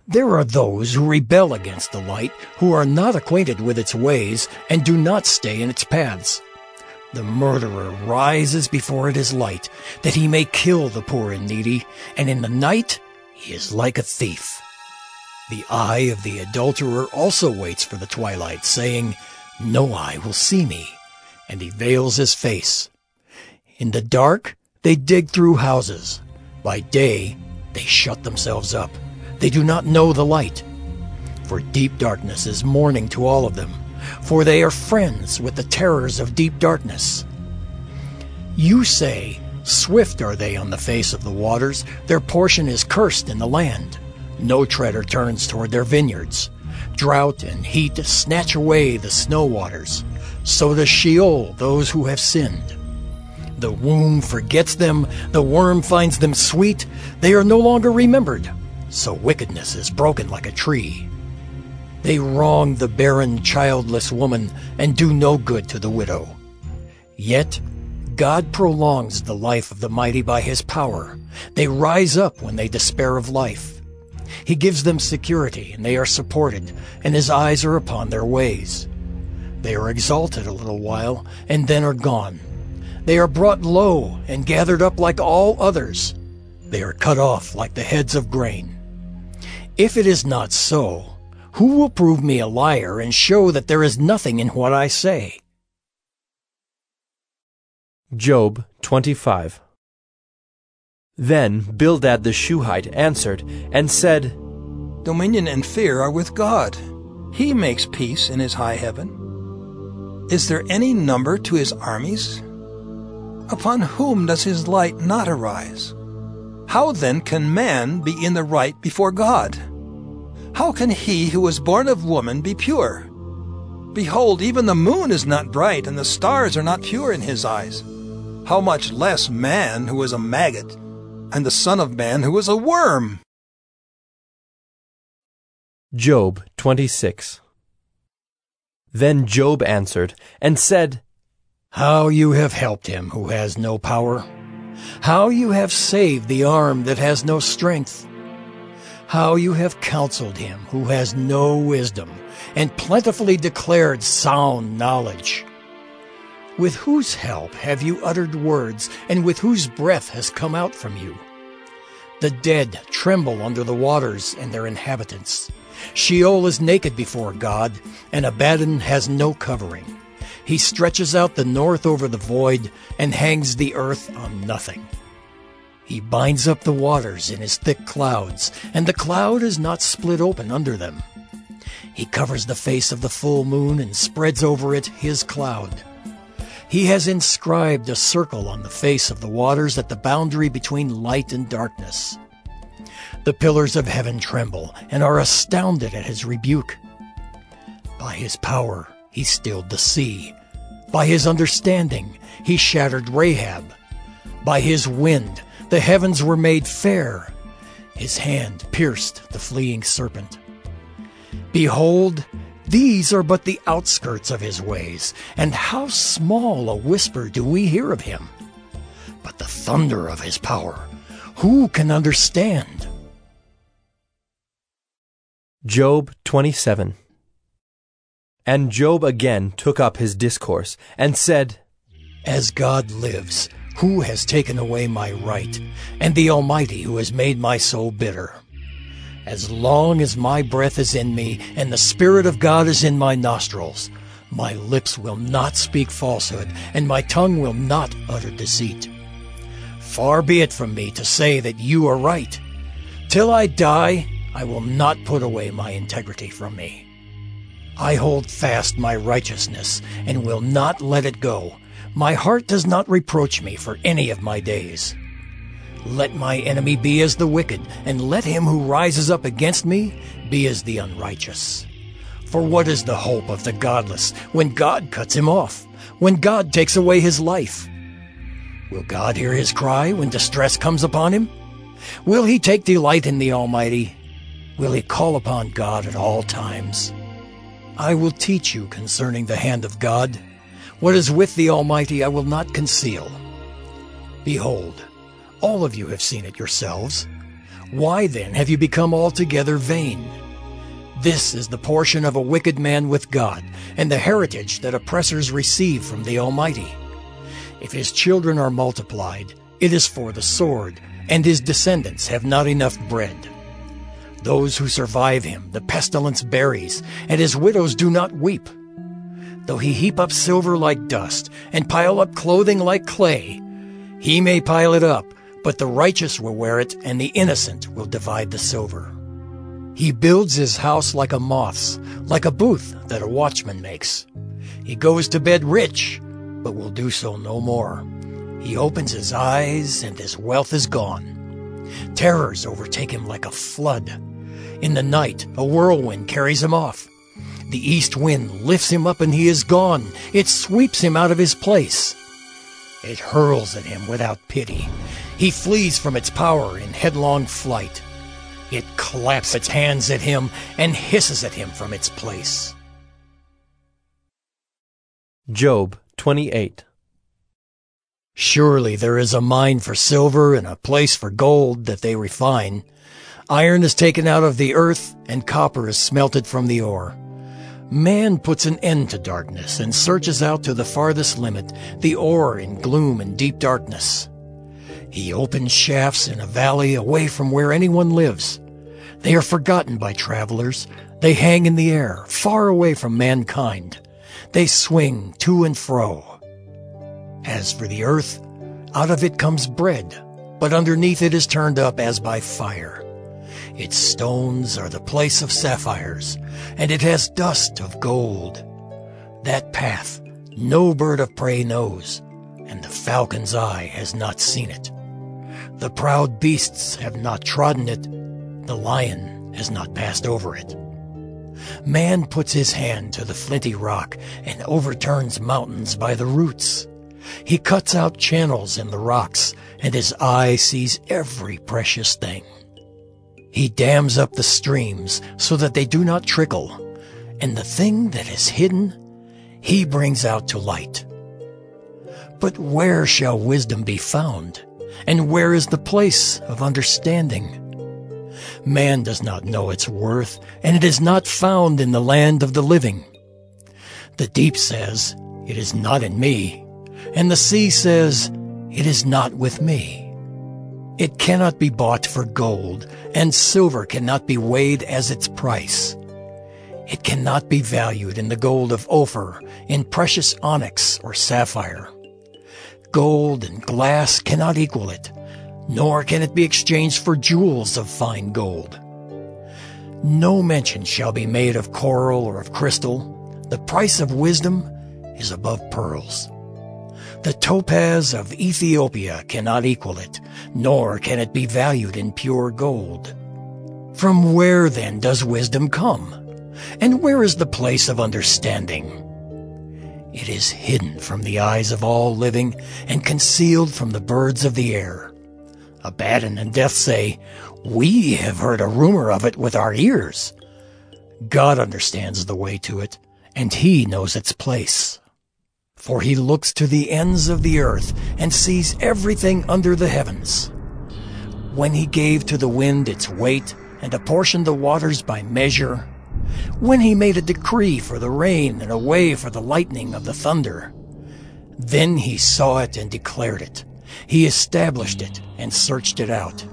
There are those who rebel against the light, who are not acquainted with its ways, and do not stay in its paths. The murderer rises before it is light, that he may kill the poor and needy, and in the night he is like a thief. The eye of the adulterer also waits for the twilight, saying, No eye will see me, and he veils his face. In the dark they dig through houses. By day they shut themselves up. They do not know the light. For deep darkness is morning to all of them, for they are friends with the terrors of deep darkness. You say, Swift are they on the face of the waters, their portion is cursed in the land. No treader turns toward their vineyards. Drought and heat snatch away the snow waters. So does Sheol those who have sinned. The womb forgets them, the worm finds them sweet. They are no longer remembered, so wickedness is broken like a tree. They wrong the barren, childless woman, and do no good to the widow. Yet God prolongs the life of the mighty by his power. They rise up when they despair of life. He gives them security, and they are supported, and his eyes are upon their ways. They are exalted a little while, and then are gone. They are brought low and gathered up like all others. They are cut off like the heads of grain. If it is not so, who will prove me a liar and show that there is nothing in what I say? Job 25. Then Bildad the Shuhite answered and said, Dominion and fear are with God. He makes peace in his high heaven. Is there any number to his armies? Upon whom does his light not arise? How then can man be in the right before God? How can he who was born of woman be pure? Behold, even the moon is not bright, and the stars are not pure in his eyes. How much less man who is a maggot, and the son of man who is a worm? Job 26. Then Job answered and said, How you have helped him who has no power. How you have saved the arm that has no strength. How you have counseled him who has no wisdom, and plentifully declared sound knowledge. With whose help have you uttered words, and with whose breath has come out from you? The dead tremble under the waters and their inhabitants. Sheol is naked before God, and Abaddon has no covering. He stretches out the north over the void, and hangs the earth on nothing. He binds up the waters in his thick clouds, and the cloud is not split open under them. He covers the face of the full moon and spreads over it his cloud. He has inscribed a circle on the face of the waters at the boundary between light and darkness. The pillars of heaven tremble and are astounded at his rebuke. By his power he stilled the sea. By his understanding he shattered Rahab. By his wind the heavens were made fair. His hand pierced the fleeing serpent. Behold, these are but the outskirts of his ways, and how small a whisper do we hear of him. But the thunder of his power, who can understand? Job 27. And Job again took up his discourse, and said, As God lives, who has taken away my right, and the Almighty who has made my soul bitter? As long as my breath is in me, and the Spirit of God is in my nostrils, my lips will not speak falsehood, and my tongue will not utter deceit. Far be it from me to say that you are right. Till I die, I will not put away my integrity from me. I hold fast my righteousness, and will not let it go. My heart does not reproach me for any of my days. Let my enemy be as the wicked, and let him who rises up against me be as the unrighteous. For what is the hope of the godless when God cuts him off, when God takes away his life? Will God hear his cry when distress comes upon him? Will he take delight in the Almighty? Will he call upon God at all times? I will teach you concerning the hand of God. What is with the Almighty I will not conceal. Behold, all of you have seen it yourselves. Why then have you become altogether vain? This is the portion of a wicked man with God, and the heritage that oppressors receive from the Almighty. If his children are multiplied, it is for the sword, and his descendants have not enough bread. Those who survive him the pestilence buries, and his widows do not weep. Though he heap up silver like dust, and pile up clothing like clay, he may pile it up, but the righteous will wear it, and the innocent will divide the silver. He builds his house like a moth's, like a booth that a watchman makes. He goes to bed rich, but will do so no more. He opens his eyes, and his wealth is gone. Terrors overtake him like a flood. In the night, a whirlwind carries him off. The east wind lifts him up, and he is gone. It sweeps him out of his place. It hurls at him without pity. He flees from its power in headlong flight. It claps its hands at him and hisses at him from its place. Job 28. Surely there is a mine for silver and a place for gold that they refine. Iron is taken out of the earth, and copper is smelted from the ore. Man puts an end to darkness and searches out to the farthest limit the ore in gloom and deep darkness. He opens shafts in a valley away from where anyone lives. They are forgotten by travelers. They hang in the air, far away from mankind. They swing to and fro. As for the earth, out of it comes bread, but underneath it is turned up as by fire. Its stones are the place of sapphires, and it has dust of gold. That path no bird of prey knows, and the falcon's eye has not seen it. The proud beasts have not trodden it, the lion has not passed over it. Man puts his hand to the flinty rock and overturns mountains by the roots. He cuts out channels in the rocks, and his eye sees every precious thing. He dams up the streams so that they do not trickle, and the thing that is hidden he brings out to light. But where shall wisdom be found? And where is the place of understanding? Man does not know its worth, and it is not found in the land of the living. The deep says, "It is not in me," and the sea says, "It is not with me." It cannot be bought for gold, and silver cannot be weighed as its price. It cannot be valued in the gold of Ophir, in precious onyx or sapphire. Gold and glass cannot equal it, nor can it be exchanged for jewels of fine gold. No mention shall be made of coral or of crystal. The price of wisdom is above pearls. The topaz of Ethiopia cannot equal it, nor can it be valued in pure gold. From where then does wisdom come? And where is the place of understanding? It is hidden from the eyes of all living, and concealed from the birds of the air. Abaddon and Death say, "We have heard a rumor of it with our ears." God understands the way to it, and he knows its place. For he looks to the ends of the earth, and sees everything under the heavens. When he gave to the wind its weight, and apportioned the waters by measure, when he made a decree for the rain and a way for the lightning of the thunder, then he saw it and declared it. He established it and searched it out.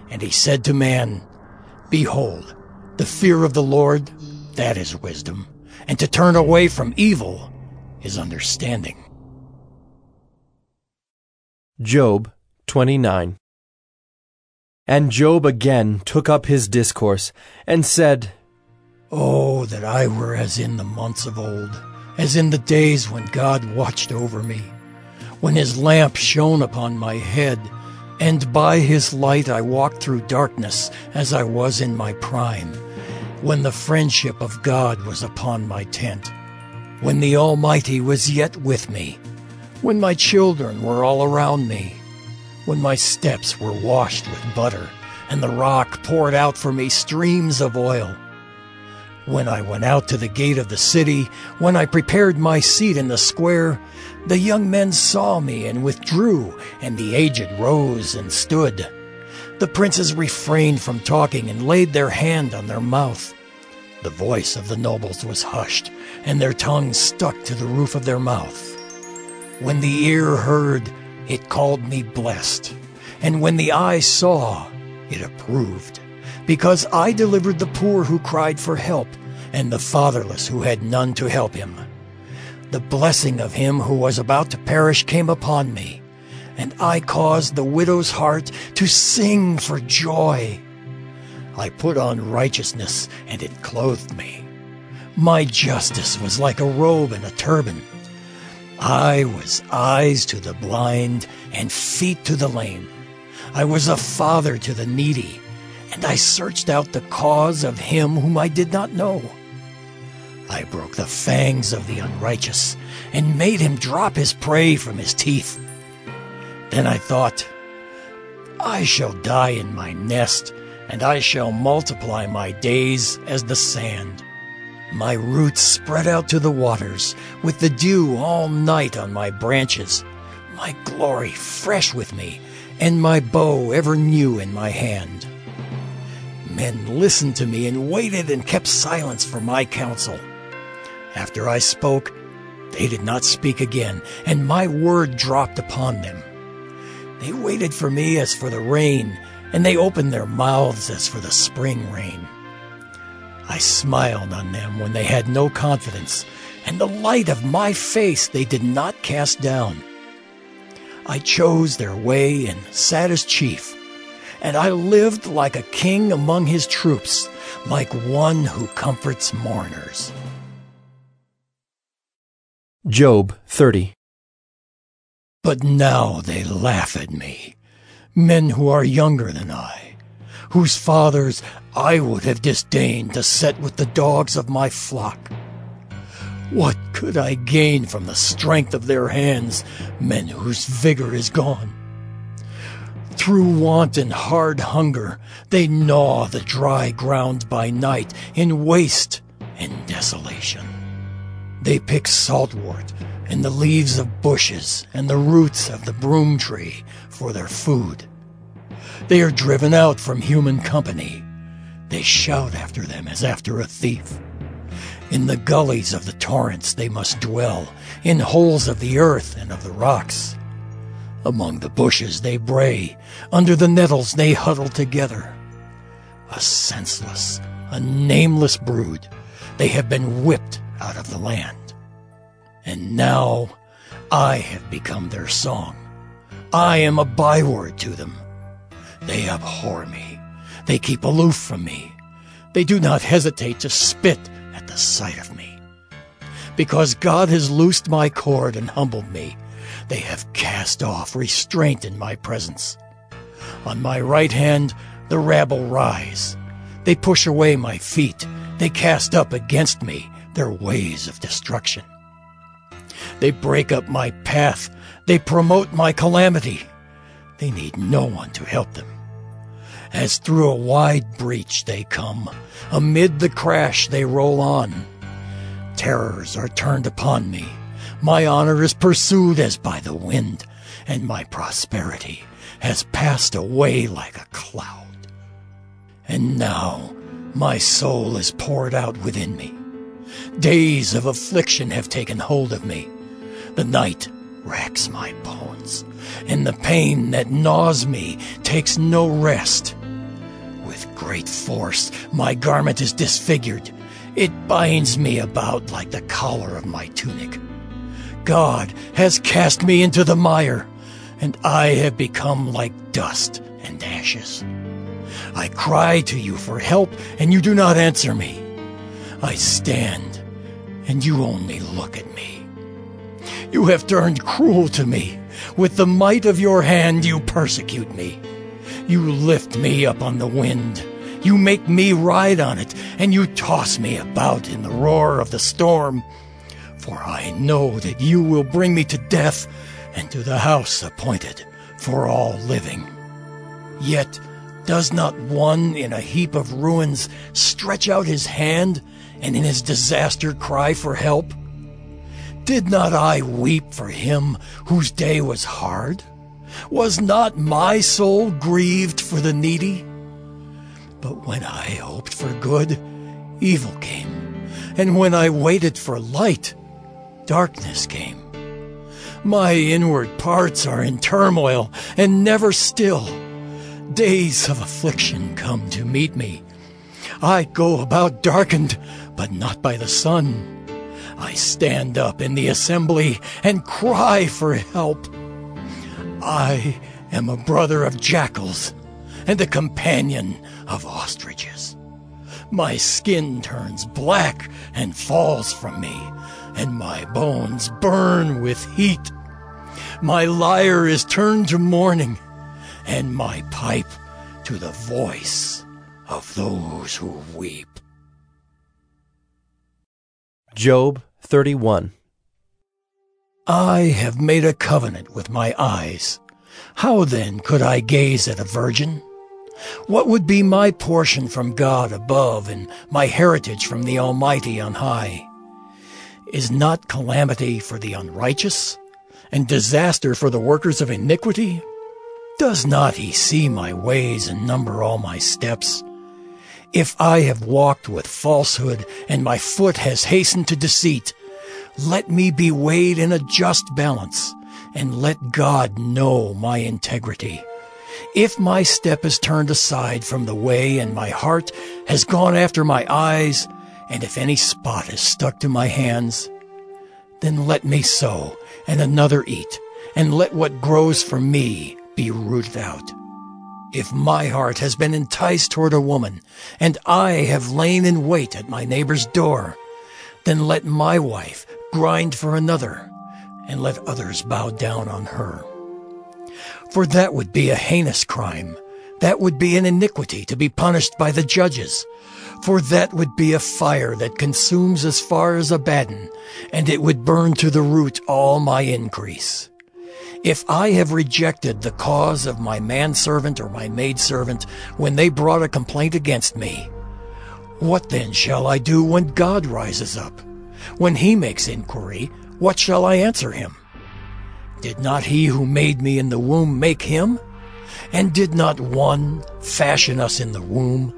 And he said to man, "Behold, the fear of the Lord, that is wisdom, and to turn away from evil is understanding." Job 29. And Job again took up his discourse, and said, "Oh, that I were as in the months of old, as in the days when God watched over me, when his lamp shone upon my head, and by his light I walked through darkness as I was in my prime, when the friendship of God was upon my tent, when the Almighty was yet with me, when my children were all around me, when my steps were washed with butter, and the rock poured out for me streams of oil. When I went out to the gate of the city, when I prepared my seat in the square, the young men saw me and withdrew, and the aged rose and stood. The princes refrained from talking and laid their hand on their mouth. The voice of the nobles was hushed, and their tongues stuck to the roof of their mouth. When the ear heard, it called me blessed, and when the eye saw, it approved, because I delivered the poor who cried for help, and the fatherless who had none to help him. The blessing of him who was about to perish came upon me, and I caused the widow's heart to sing for joy. I put on righteousness, and it clothed me. My justice was like a robe and a turban. I was eyes to the blind and feet to the lame. I was a father to the needy, and I searched out the cause of him whom I did not know. I broke the fangs of the unrighteous, and made him drop his prey from his teeth. Then I thought, I shall die in my nest, and I shall multiply my days as the sand. My roots spread out to the waters, with the dew all night on my branches, my glory fresh with me, and my bow ever new in my hand. Men listened to me and waited and kept silence for my counsel. After I spoke, they did not speak again, and my word dropped upon them. They waited for me as for the rain, and they opened their mouths as for the spring rain. I smiled on them when they had no confidence, and the light of my face they did not cast down. I chose their way and sat as chief, and I lived like a king among his troops, like one who comforts mourners. Job 30. But now they laugh at me, men who are younger than I, whose fathers I would have disdained to set with the dogs of my flock. What could I gain from the strength of their hands, men whose vigor is gone? Through want and hard hunger, they gnaw the dry ground by night in waste and desolation. They pick saltwort and the leaves of bushes and the roots of the broom tree for their food. They are driven out from human company. They shout after them as after a thief. In the gullies of the torrents they must dwell, in holes of the earth and of the rocks. Among the bushes they bray, under the nettles they huddle together. A senseless, a nameless brood, they have been whipped out of the land. And now I have become their song. I am a byword to them. They abhor me. They keep aloof from me. They do not hesitate to spit at the sight of me. Because God has loosed my cord and humbled me, they have cast off restraint in my presence. On my right hand the rabble rise. They push away my feet. They cast up against me their ways of destruction. They break up my path. They promote my calamity. They need no one to help them. As through a wide breach they come. Amid the crash they roll on. Terrors are turned upon me. My honor is pursued as by the wind, and my prosperity has passed away like a cloud. And now my soul is poured out within me. Days of affliction have taken hold of me. The night racks my bones, and the pain that gnaws me takes no rest. With great force my garment is disfigured. It binds me about like the collar of my tunic. God has cast me into the mire, and I have become like dust and ashes. I cry to you for help, and you do not answer me. I stand, and you only look at me. You have turned cruel to me. With the might of your hand you persecute me. You lift me up on the wind. You make me ride on it, and you toss me about in the roar of the storm. For I know that you will bring me to death and to the house appointed for all living. Yet does not one in a heap of ruins stretch out his hand and in his disaster cry for help? Did not I weep for him whose day was hard? Was not my soul grieved for the needy? But when I hoped for good, evil came, and when I waited for light, darkness came. My inward parts are in turmoil and never still. Days of affliction come to meet me. I go about darkened, but not by the sun. I stand up in the assembly and cry for help. I am a brother of jackals and a companion of ostriches. My skin turns black and falls from me, and my bones burn with heat. My lyre is turned to mourning, and my pipe to the voice of those who weep. Job 31. I have made a covenant with my eyes. How then could I gaze at a virgin? What would be my portion from God above and my heritage from the Almighty on high? Is not calamity for the unrighteous and disaster for the workers of iniquity? Does not he see my ways and number all my steps? If I have walked with falsehood and my foot has hastened to deceit, let me be weighed in a just balance, and let God know my integrity. If my step is turned aside from the way and my heart has gone after my eyes, and if any spot is stuck to my hands, then let me sow and another eat, and let what grows from me be rooted out. If my heart has been enticed toward a woman, and I have lain in wait at my neighbor's door, then let my wife grind for another, and let others bow down on her. For that would be a heinous crime. That would be an iniquity to be punished by the judges. For that would be a fire that consumes as far as Abaddon, and it would burn to the root all my increase. If I have rejected the cause of my manservant or my maidservant when they brought a complaint against me, what then shall I do when God rises up? When he makes inquiry, what shall I answer him? Did not he who made me in the womb make him? And did not one fashion us in the womb?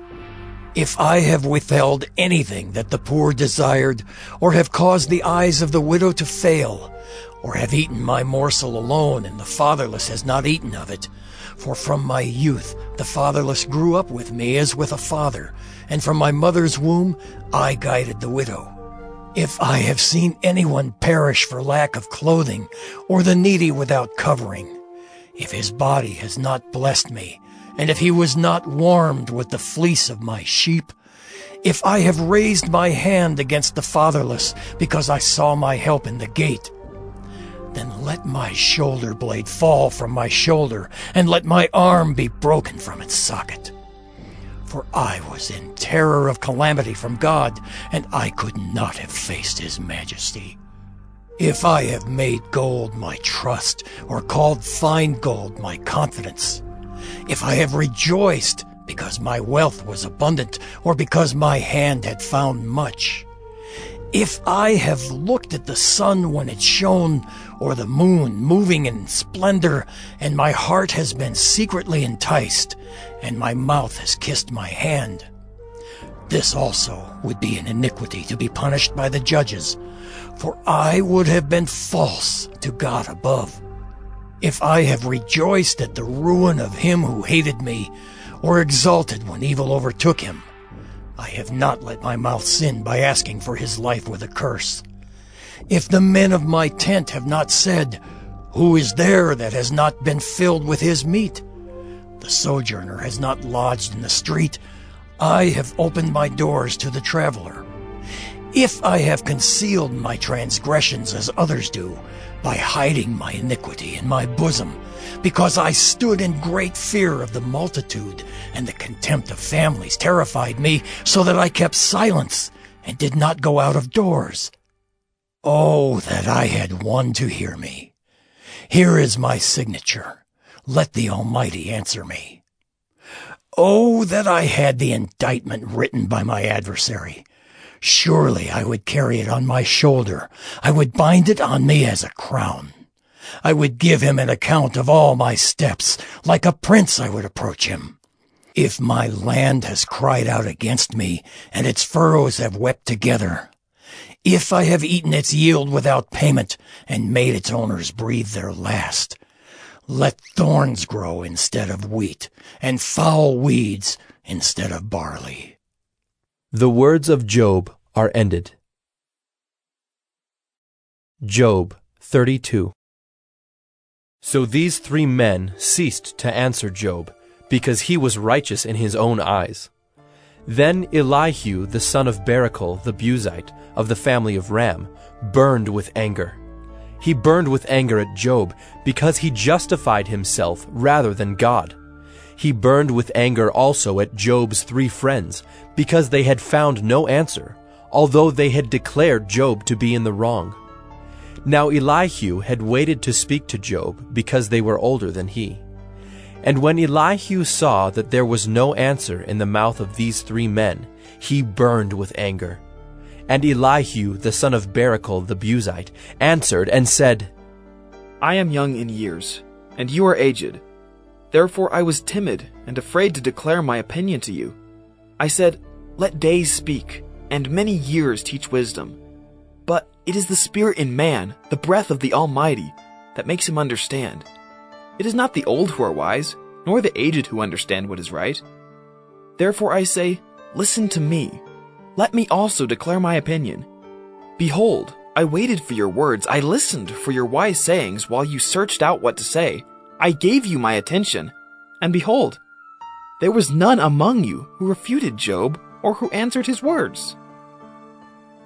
If I have withheld anything that the poor desired, or have caused the eyes of the widow to fail, or have eaten my morsel alone, and the fatherless has not eaten of it, for from my youth the fatherless grew up with me as with a father, and from my mother's womb I guided the widow. If I have seen anyone perish for lack of clothing, or the needy without covering, if his body has not blessed me, and if he was not warmed with the fleece of my sheep, if I have raised my hand against the fatherless because I saw my help in the gate, then let my shoulder blade fall from my shoulder, and let my arm be broken from its socket. For I was in terror of calamity from God, and I could not have faced his majesty. If I have made gold my trust, or called fine gold my confidence, if I have rejoiced because my wealth was abundant, or because my hand had found much, if I have looked at the sun when it shone, or the moon moving in splendor, and my heart has been secretly enticed, and my mouth has kissed my hand, this also would be an iniquity to be punished by the judges, for I would have been false to God above. If I have rejoiced at the ruin of him who hated me, or exulted when evil overtook him, I have not let my mouth sin by asking for his life with a curse. If the men of my tent have not said, who is there that has not been filled with his meat? The sojourner has not lodged in the street. I have opened my doors to the traveler. If I have concealed my transgressions as others do, by hiding my iniquity in my bosom, because I stood in great fear of the multitude, and the contempt of families terrified me, so that I kept silence and did not go out of doors. Oh, that I had one to hear me. Here is my signature. Let the Almighty answer me. Oh, that I had the indictment written by my adversary. Surely I would carry it on my shoulder. I would bind it on me as a crown. I would give him an account of all my steps. Like a prince I would approach him. If my land has cried out against me, and its furrows have wept together, if I have eaten its yield without payment, and made its owners breathe their last, let thorns grow instead of wheat, and foul weeds instead of barley. The words of Job are ended. Job 32. So these 3 men ceased to answer Job, because he was righteous in his own eyes. Then Elihu the son of Barachel the Buzite, of the family of Ram, burned with anger. He burned with anger at Job, because he justified himself rather than God. He burned with anger also at Job's 3 friends, because they had found no answer, although they had declared Job to be in the wrong. Now Elihu had waited to speak to Job, because they were older than he. And when Elihu saw that there was no answer in the mouth of these 3 men, he burned with anger. And Elihu the son of Barachel the Buzite answered and said, I am young in years, and you are aged. Therefore I was timid and afraid to declare my opinion to you. I said, let days speak, and many years teach wisdom. But it is the spirit in man, the breath of the Almighty, that makes him understand. It is not the old who are wise, nor the aged who understand what is right. Therefore I say, listen to me. Let me also declare my opinion. Behold, I waited for your words, I listened for your wise sayings while you searched out what to say. I gave you my attention, and behold, there was none among you who refuted Job or who answered his words.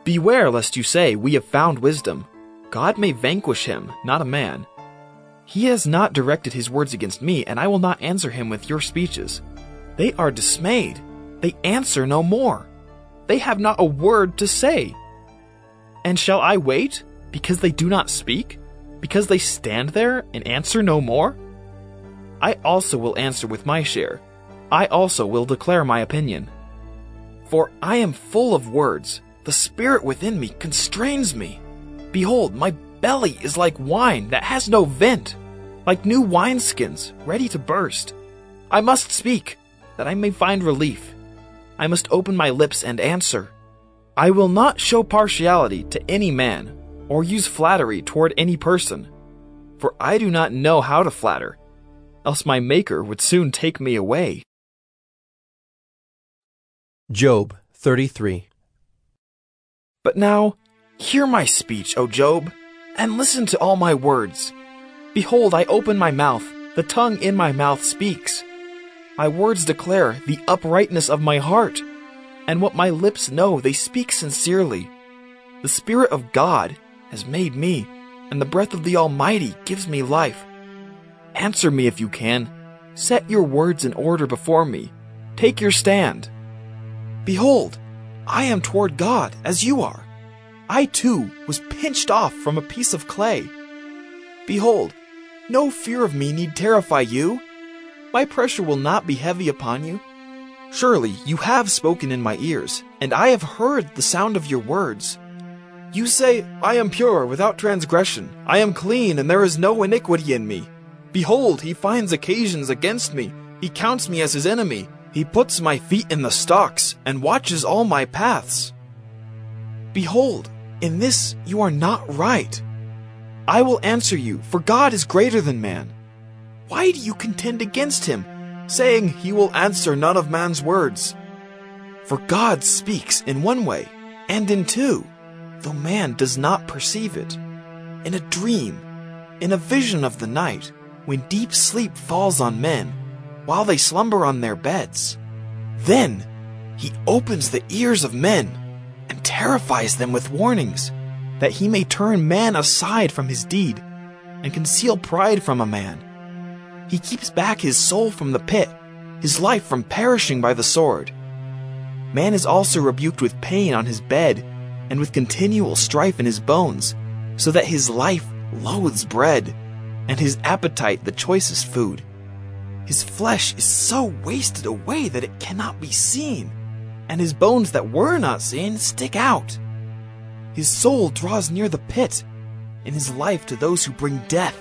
Beware lest you say, we have found wisdom. God may vanquish him, not a man. He has not directed his words against me, and I will not answer him with your speeches. They are dismayed. They answer no more. They have not a word to say. And shall I wait, because they do not speak? Because they stand there and answer no more? I also will answer with my share. I also will declare my opinion. For I am full of words. The spirit within me constrains me. Behold, my belly is like wine that has no vent, like new wineskins ready to burst. I must speak, that I may find relief. I must open my lips and answer. I will not show partiality to any man, or use flattery toward any person, for I do not know how to flatter, else my Maker would soon take me away. Job 33. But now, hear my speech, O Job, and listen to all my words. Behold, I open my mouth, the tongue in my mouth speaks. My words declare the uprightness of my heart, and what my lips know they speak sincerely. The Spirit of God has made me, and the breath of the Almighty gives me life. Answer me if you can. Set your words in order before me. Take your stand. Behold, I am toward God as you are. I too was pinched off from a piece of clay. Behold, no fear of me need terrify you. My pressure will not be heavy upon you. Surely you have spoken in my ears, and I have heard the sound of your words. You say, I am pure, without transgression. I am clean, and there is no iniquity in me. Behold, he finds occasions against me. He counts me as his enemy. He puts my feet in the stocks, and watches all my paths. Behold, in this you are not right. I will answer you, for God is greater than man. Why do you contend against him, saying he will answer none of man's words? For God speaks in one way, and in two, though man does not perceive it. In a dream, in a vision of the night, when deep sleep falls on men, while they slumber on their beds. Then he opens the ears of men, and terrifies them with warnings, that he may turn man aside from his deed, and conceal pride from a man. He keeps back his soul from the pit, his life from perishing by the sword. Man is also rebuked with pain on his bed, and with continual strife in his bones, so that his life loathes bread, and his appetite the choicest food. His flesh is so wasted away that it cannot be seen, and his bones that were not seen stick out. His soul draws near the pit, and his life to those who bring death.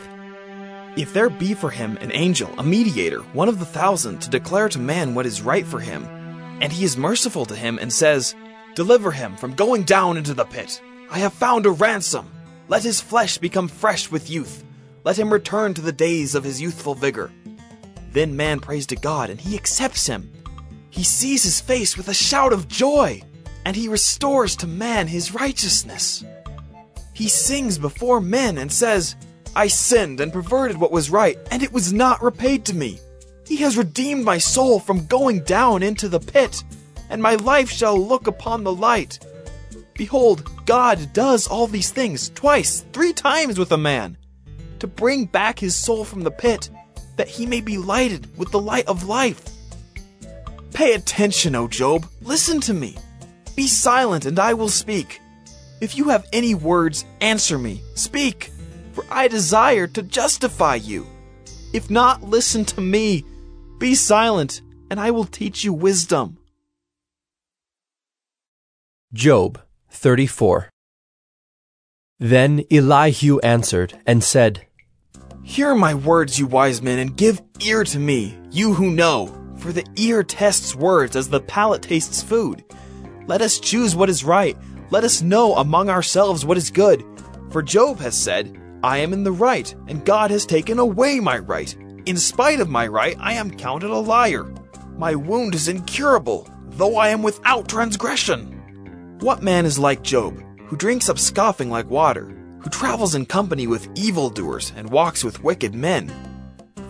If there be for him an angel, a mediator, one of the 1,000, to declare to man what is right for him, and he is merciful to him and says, Deliver him from going down into the pit. I have found a ransom. Let his flesh become fresh with youth. Let him return to the days of his youthful vigor. Then man prays to God, and he accepts him. He sees his face with a shout of joy, and he restores to man his righteousness. He sings before men and says, I sinned and perverted what was right, and it was not repaid to me. He has redeemed my soul from going down into the pit, and my life shall look upon the light. Behold, God does all these things twice, 3 times with a man, to bring back his soul from the pit, that he may be lighted with the light of life. Pay attention, O Job, listen to me. Be silent, and I will speak. If you have any words, answer me. Speak, for I desire to justify you. If not, listen to me. Be silent, and I will teach you wisdom. Job 34. Then Elihu answered and said, Hear my words, you wise men, and give ear to me, you who know, for the ear tests words as the palate tastes food. Let us choose what is right. Let us know among ourselves what is good. For Job has said, I am in the right, and God has taken away my right. In spite of my right, I am counted a liar. My wound is incurable, though I am without transgression. What man is like Job, who drinks up scoffing like water, who travels in company with evildoers and walks with wicked men?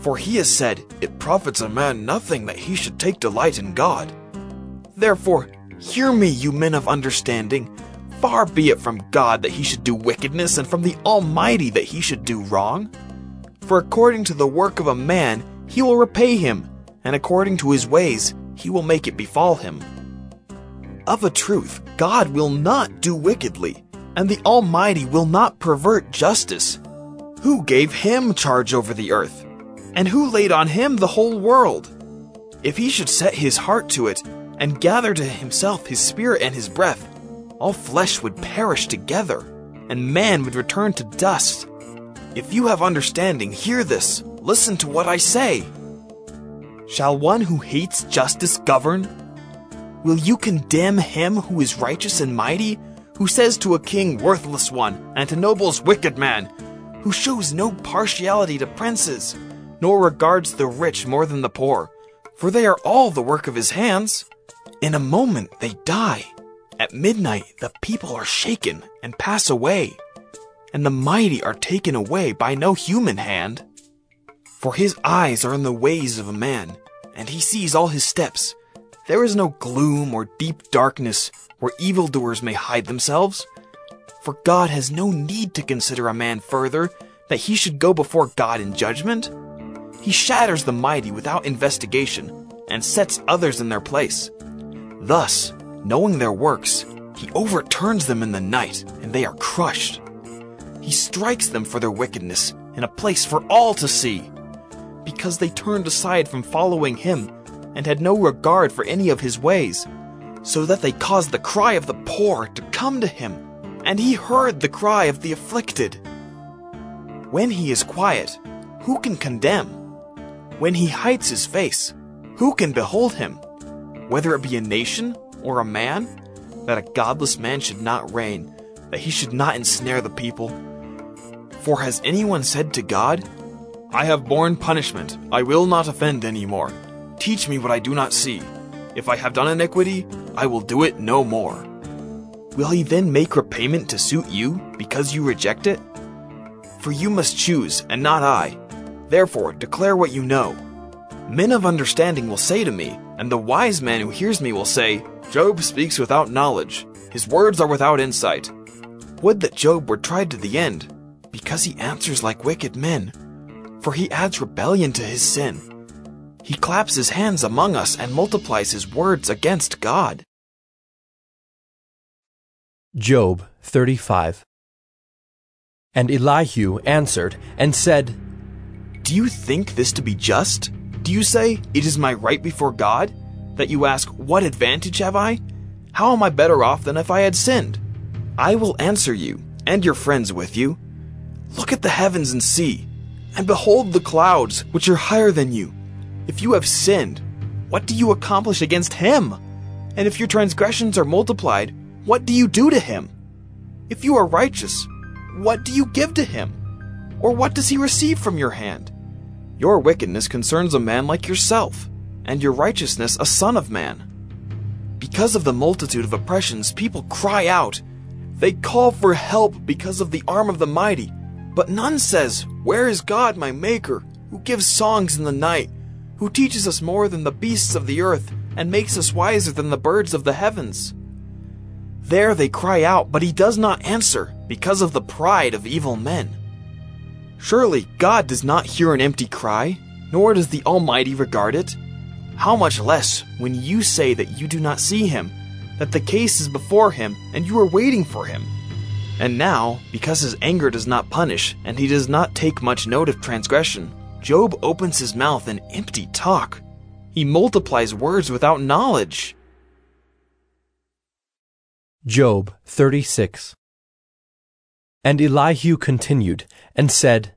For he has said, It profits a man nothing that he should take delight in God. Therefore, hear me, you men of understanding. Far be it from God that he should do wickedness, and from the Almighty that he should do wrong. For according to the work of a man, he will repay him, and according to his ways, he will make it befall him. Of a truth, God will not do wickedly, and the Almighty will not pervert justice. Who gave him charge over the earth? And who laid on him the whole world? If he should set his heart to it, and gather to himself his spirit and his breath, all flesh would perish together. and man would return to dust. If you have understanding, hear this. Listen to what I say. Shall one who hates justice govern? Will you condemn him who is righteous and mighty, who says to a king, worthless one, and to nobles, wicked man, who shows no partiality to princes, nor regards the rich more than the poor, for they are all the work of his hands? In a moment they die. At midnight the people are shaken and pass away, and the mighty are taken away by no human hand. For his eyes are in the ways of a man, and he sees all his steps. There is no gloom or deep darkness where evildoers may hide themselves. For God has no need to consider a man further, that he should go before God in judgment. He shatters the mighty without investigation, and sets others in their place. Thus, knowing their works, he overturns them in the night, and they are crushed. He strikes them for their wickedness in a place for all to see, because they turned aside from following him, and had no regard for any of his ways, so that they caused the cry of the poor to come to him, and he heard the cry of the afflicted. When he is quiet, who can condemn? When he hides his face, who can behold him? Whether it be a nation or a man, that a godless man should not reign, that he should not ensnare the people. For has anyone said to God, I have borne punishment, I will not offend any more. Teach me what I do not see. If I have done iniquity, I will do it no more. Will he then make repayment to suit you, because you reject it? For you must choose, and not I. Therefore, declare what you know. Men of understanding will say to me, and the wise man who hears me will say, Job speaks without knowledge. His words are without insight. Would that Job were tried to the end, because he answers like wicked men. For he adds rebellion to his sin. He claps his hands among us and multiplies his words against God. Job 35. And Elihu answered and said, Do you think this to be just? Do you say, it is my right before God? That you ask, what advantage have I? How am I better off than if I had sinned? I will answer you, and your friends with you. Look at the heavens and see, and behold the clouds, which are higher than you. If you have sinned, what do you accomplish against him? And if your transgressions are multiplied, what do you do to him? If you are righteous, what do you give to him? Or what does he receive from your hand? Your wickedness concerns a man like yourself, and your righteousness a son of man. Because of the multitude of oppressions, people cry out. They call for help because of the arm of the mighty. But none says, Where is God, my Maker, who gives songs in the night, who teaches us more than the beasts of the earth, and makes us wiser than the birds of the heavens? There they cry out, but he does not answer, because of the pride of evil men. Surely God does not hear an empty cry, nor does the Almighty regard it. How much less when you say that you do not see him, that the case is before him, and you are waiting for him. And now, because his anger does not punish, and he does not take much note of transgression, Job opens his mouth in empty talk. He multiplies words without knowledge. Job 36. And Elihu continued, and said,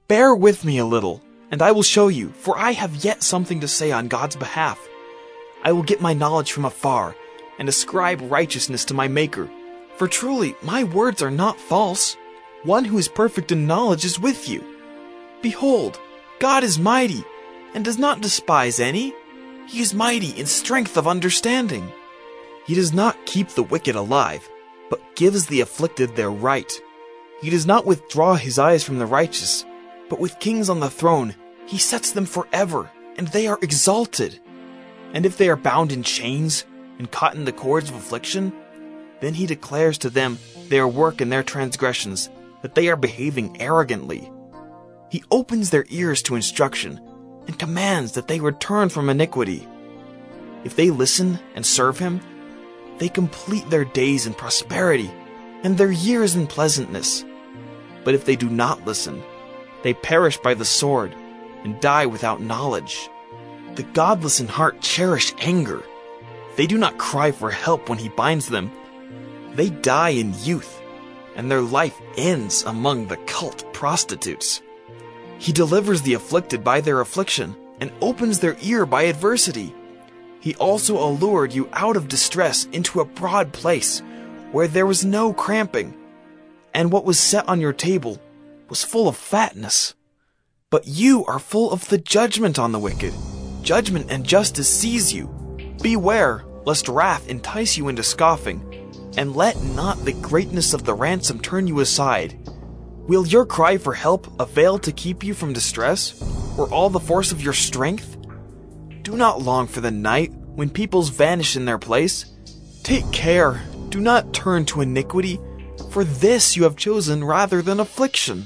Bear with me a little, and I will show you, for I have yet something to say on God's behalf. I will get my knowledge from afar, and ascribe righteousness to my Maker. For truly, my words are not false. One who is perfect in knowledge is with you. Behold, God is mighty, and does not despise any. He is mighty in strength of understanding. He does not keep the wicked alive, but gives the afflicted their right. He does not withdraw his eyes from the righteous, but with kings on the throne, he sets them forever, and they are exalted. And if they are bound in chains, and caught in the cords of affliction, then he declares to them their work and their transgressions, that they are behaving arrogantly. He opens their ears to instruction, and commands that they return from iniquity. If they listen and serve him, they complete their days in prosperity, and their years in pleasantness. But if they do not listen, they perish by the sword, and die without knowledge. The godless in heart cherish anger. They do not cry for help when he binds them. They die in youth. and their life ends among the cult prostitutes. He delivers the afflicted by their affliction and opens their ear by adversity. He also allured you out of distress into a broad place where there was no cramping, and what was set on your table was full of fatness. But you are full of the judgment on the wicked. Judgment and justice seize you. Beware, lest wrath entice you into scoffing, and let not the greatness of the ransom turn you aside. Will your cry for help avail to keep you from distress, or all the force of your strength? Do not long for the night when peoples vanish in their place. Take care, do not turn to iniquity, for this you have chosen rather than affliction.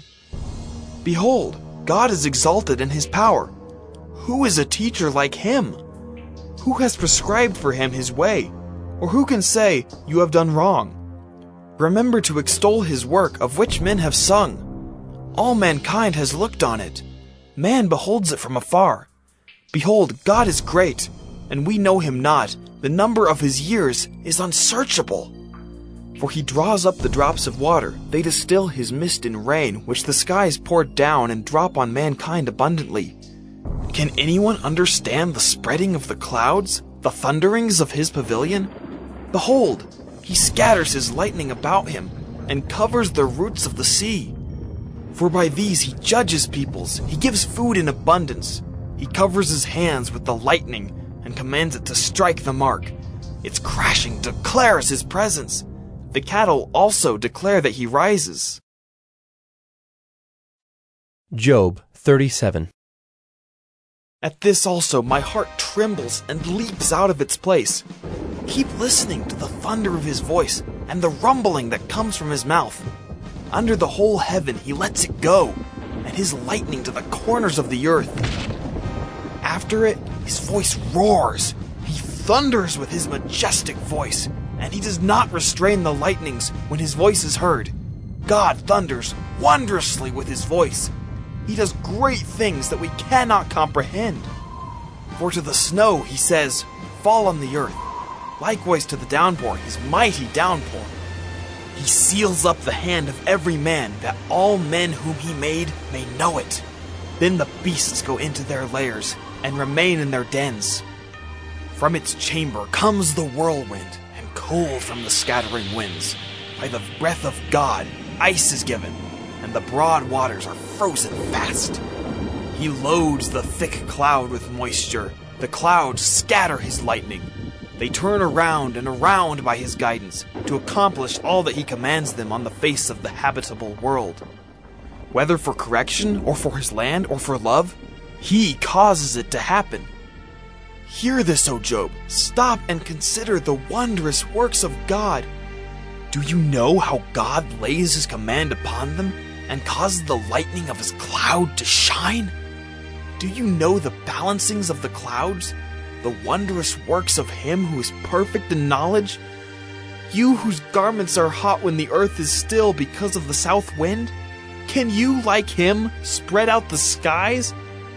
Behold, God is exalted in his power. Who is a teacher like him? Who has prescribed for him his way? Or who can say, you have done wrong? Remember to extol his work of which men have sung. All mankind has looked on it. Man beholds it from afar. Behold, God is great, and we know him not. The number of his years is unsearchable. For he draws up the drops of water. They distill his mist in rain, which the skies pour down and drop on mankind abundantly. Can anyone understand the spreading of the clouds, the thunderings of his pavilion? Behold, he scatters his lightning about him, and covers the roots of the sea. For by these he judges peoples, he gives food in abundance. He covers his hands with the lightning, and commands it to strike the mark. Its crashing declares his presence. The cattle also declare that he rises. Job 37. At this also my heart trembles and leaps out of its place. Keep listening to the thunder of his voice and the rumbling that comes from his mouth. Under the whole heaven he lets it go, and his lightning to the corners of the earth. After it, his voice roars. He thunders with his majestic voice, and he does not restrain the lightnings when his voice is heard. God thunders wondrously with his voice. He does great things that we cannot comprehend. For to the snow he says, fall on the earth. Likewise to the downpour, his mighty downpour. He seals up the hand of every man, that all men whom he made may know it. Then the beasts go into their lairs, and remain in their dens. From its chamber comes the whirlwind, and cold from the scattering winds. By the breath of God, ice is given, and the broad waters are frozen fast. He loads the thick cloud with moisture. The clouds scatter his lightning. They turn around and around by his guidance, to accomplish all that he commands them on the face of the habitable world. Whether for correction, or for his land, or for love, he causes it to happen. Hear this, O Job. Stop and consider the wondrous works of God. Do you know how God lays his command upon them, and causes the lightning of his cloud to shine? Do you know the balancings of the clouds, the wondrous works of him who is perfect in knowledge? You whose garments are hot when the earth is still because of the south wind? Can you, like him, spread out the skies,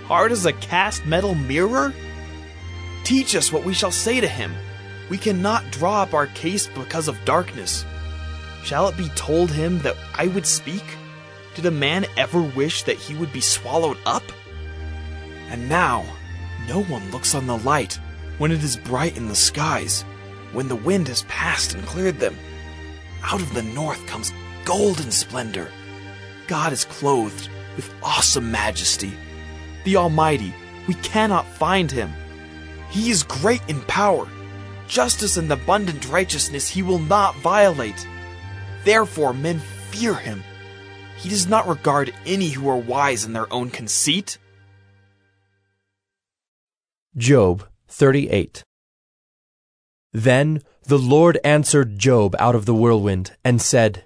hard as a cast metal mirror? Teach us what we shall say to him. We cannot draw up our case because of darkness. Shall it be told him that I would speak? Did a man ever wish that he would be swallowed up? And now, no one looks on the light when it is bright in the skies, when the wind has passed and cleared them. Out of the north comes golden splendor. God is clothed with awesome majesty. The Almighty, we cannot find him. He is great in power. Justice and abundant righteousness he will not violate. Therefore men fear him. He does not regard any who are wise in their own conceit. Job 38. Then the Lord answered Job out of the whirlwind, and said,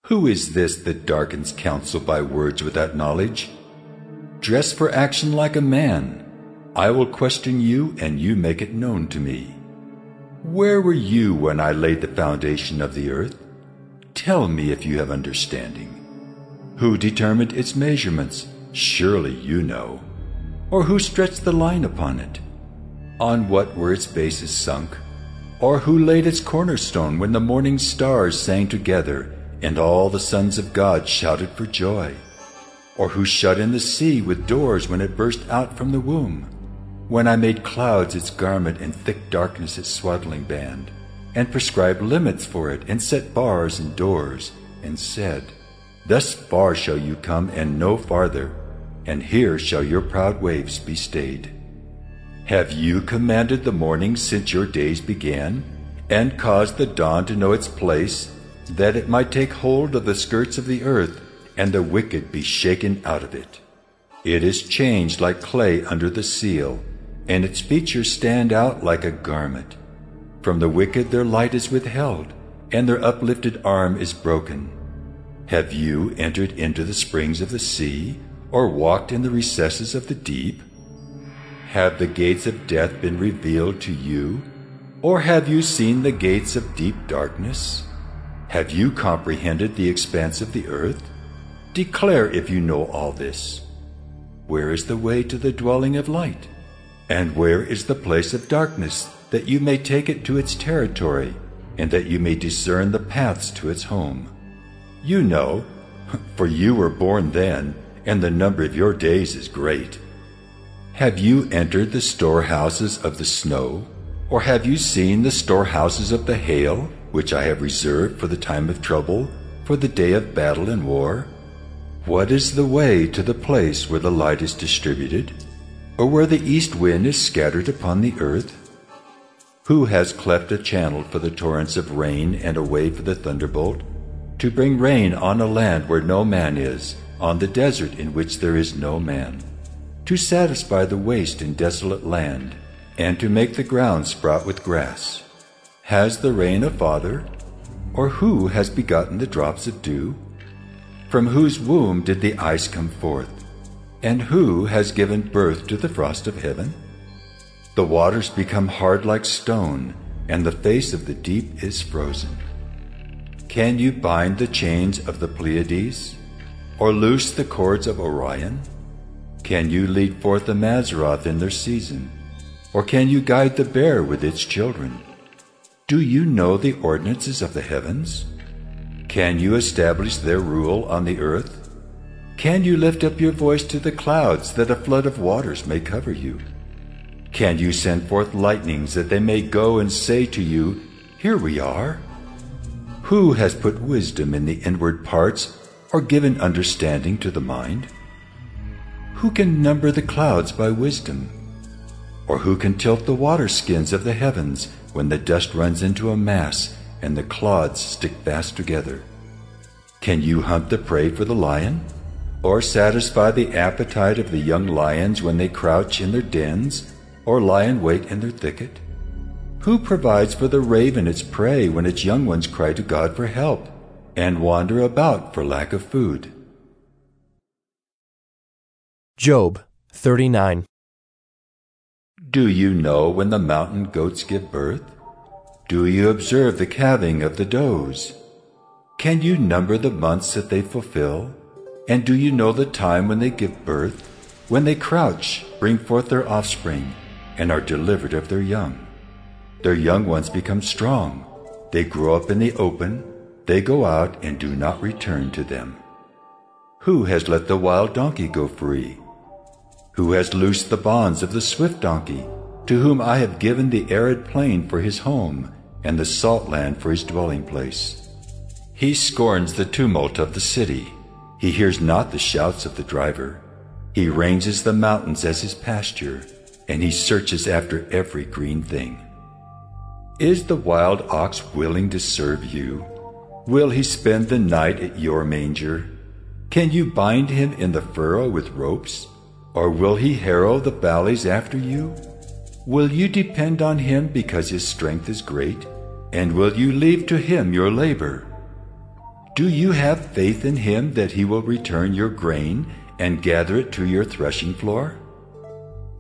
Who is this that darkens counsel by words without knowledge? Dress for action like a man. I will question you, and you make it known to me. Where were you when I laid the foundation of the earth? Tell me if you have understanding. Who determined its measurements? Surely you know. Or who stretched the line upon it? On what were its bases sunk? Or who laid its cornerstone when the morning stars sang together, and all the sons of God shouted for joy? Or who shut in the sea with doors when it burst out from the womb? When I made clouds its garment and thick darkness its swaddling band, and prescribed limits for it, and set bars and doors, and said, Thus far shall you come, and no farther, and here shall your proud waves be stayed. Have you commanded the morning since your days began, and caused the dawn to know its place, that it might take hold of the skirts of the earth, and the wicked be shaken out of it? It is changed like clay under the seal, and its features stand out like a garment. From the wicked their light is withheld, and their uplifted arm is broken. Have you entered into the springs of the sea, or walked in the recesses of the deep? Have the gates of death been revealed to you, or have you seen the gates of deep darkness? Have you comprehended the expanse of the earth? Declare if you know all this. Where is the way to the dwelling of light? And where is the place of darkness, that you may take it to its territory, and that you may discern the paths to its home? You know, for you were born then, and the number of your days is great. Have you entered the storehouses of the snow, or have you seen the storehouses of the hail, which I have reserved for the time of trouble, for the day of battle and war? What is the way to the place where the light is distributed, or where the east wind is scattered upon the earth? Who has cleft a channel for the torrents of rain, and a way for the thunderbolt, to bring rain on a land where no man is, on the desert in which there is no man, to satisfy the waste and desolate land, and to make the ground sprout with grass? Has the rain a father? Or who has begotten the drops of dew? From whose womb did the ice come forth? And who has given birth to the frost of heaven? The waters become hard like stone, and the face of the deep is frozen. Can you bind the chains of the Pleiades, or loose the cords of Orion? Can you lead forth the Mazzaroth in their season, or can you guide the bear with its children? Do you know the ordinances of the heavens? Can you establish their rule on the earth? Can you lift up your voice to the clouds, that a flood of waters may cover you? Can you send forth lightnings, that they may go and say to you, Here we are? Who has put wisdom in the inward parts, or given understanding to the mind? Who can number the clouds by wisdom? Or who can tilt the water skins of the heavens, when the dust runs into a mass, and the clods stick fast together? Can you hunt the prey for the lion, or satisfy the appetite of the young lions when they crouch in their dens, or lie in wait in their thicket? Who provides for the raven its prey when its young ones cry to God for help, and wander about for lack of food? Job 39. Do you know when the mountain goats give birth? Do you observe the calving of the does? Can you number the months that they fulfill? And do you know the time when they give birth? When they crouch, bring forth their offspring, and are delivered of their young. Their young ones become strong. They grow up in the open. They go out and do not return to them. Who has let the wild donkey go free? Who has loosed the bonds of the swift donkey, to whom I have given the arid plain for his home, and the salt land for his dwelling place? He scorns the tumult of the city. He hears not the shouts of the driver. He ranges the mountains as his pasture, and he searches after every green thing. Is the wild ox willing to serve you? Will he spend the night at your manger? Can you bind him in the furrow with ropes? Or will he harrow the valleys after you? Will you depend on him because his strength is great? And will you leave to him your labor? Do you have faith in him that he will return your grain and gather it to your threshing floor?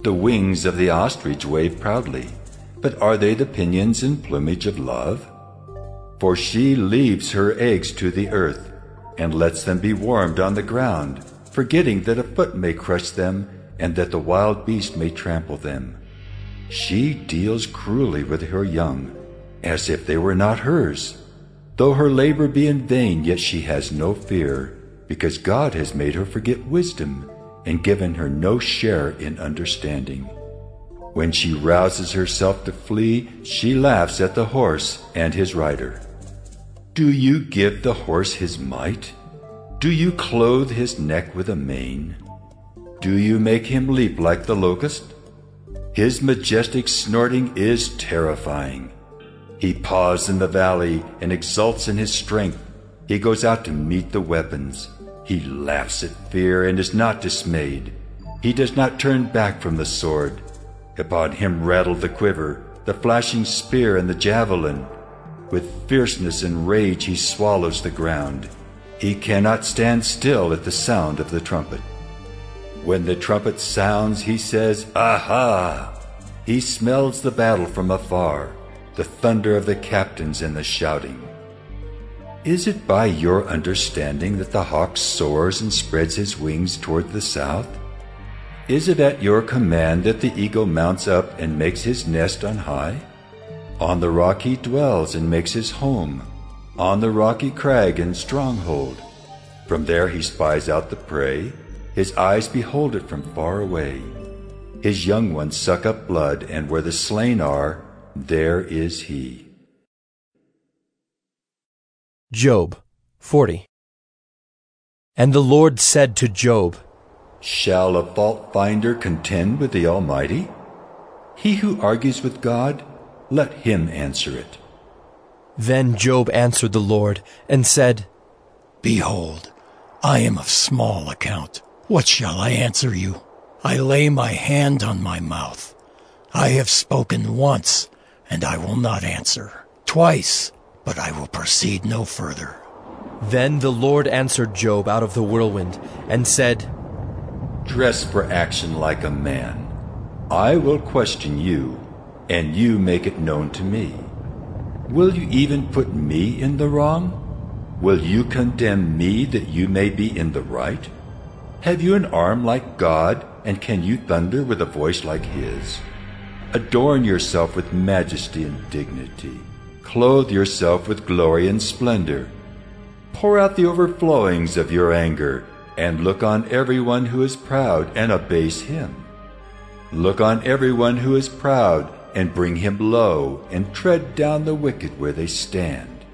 The wings of the ostrich wave proudly, but are they the pinions and plumage of love? For she leaves her eggs to the earth, and lets them be warmed on the ground, forgetting that a foot may crush them, and that the wild beast may trample them. She deals cruelly with her young, as if they were not hers. Though her labor be in vain, yet she has no fear, because God has made her forget wisdom and given her no share in understanding. When she rouses herself to flee, she laughs at the horse and his rider. Do you give the horse his might? Do you clothe his neck with a mane? Do you make him leap like the locust? His majestic snorting is terrifying. He paws in the valley and exults in his strength. He goes out to meet the weapons. He laughs at fear and is not dismayed. He does not turn back from the sword. Upon him rattle the quiver, the flashing spear and the javelin. With fierceness and rage he swallows the ground. He cannot stand still at the sound of the trumpet. When the trumpet sounds, he says, "Aha!" He smells the battle from afar, the thunder of the captains and the shouting. Is it by your understanding that the hawk soars and spreads his wings toward the south? Is it at your command that the eagle mounts up and makes his nest on high? On the rock he dwells and makes his home, on the rocky crag and stronghold. From there he spies out the prey. His eyes behold it from far away. His young ones suck up blood, and where the slain are, there is he. Job 40. And the Lord said to Job, Shall a fault finder contend with the Almighty? He who argues with God, let him answer it. Then Job answered the Lord and said, Behold, I am of small account. What shall I answer you? I lay my hand on my mouth. I have spoken once, and I will not answer. Twice, but I will proceed no further. Then the Lord answered Job out of the whirlwind and said, Dress for action like a man. I will question you, and you make it known to me. Will you even put me in the wrong? Will you condemn me that you may be in the right? Have you an arm like God, and can you thunder with a voice like his? Adorn yourself with majesty and dignity. Clothe yourself with glory and splendor. Pour out the overflowings of your anger, and look on everyone who is proud and abase him. Look on everyone who is proud, and bring him low, and tread down the wicked where they stand.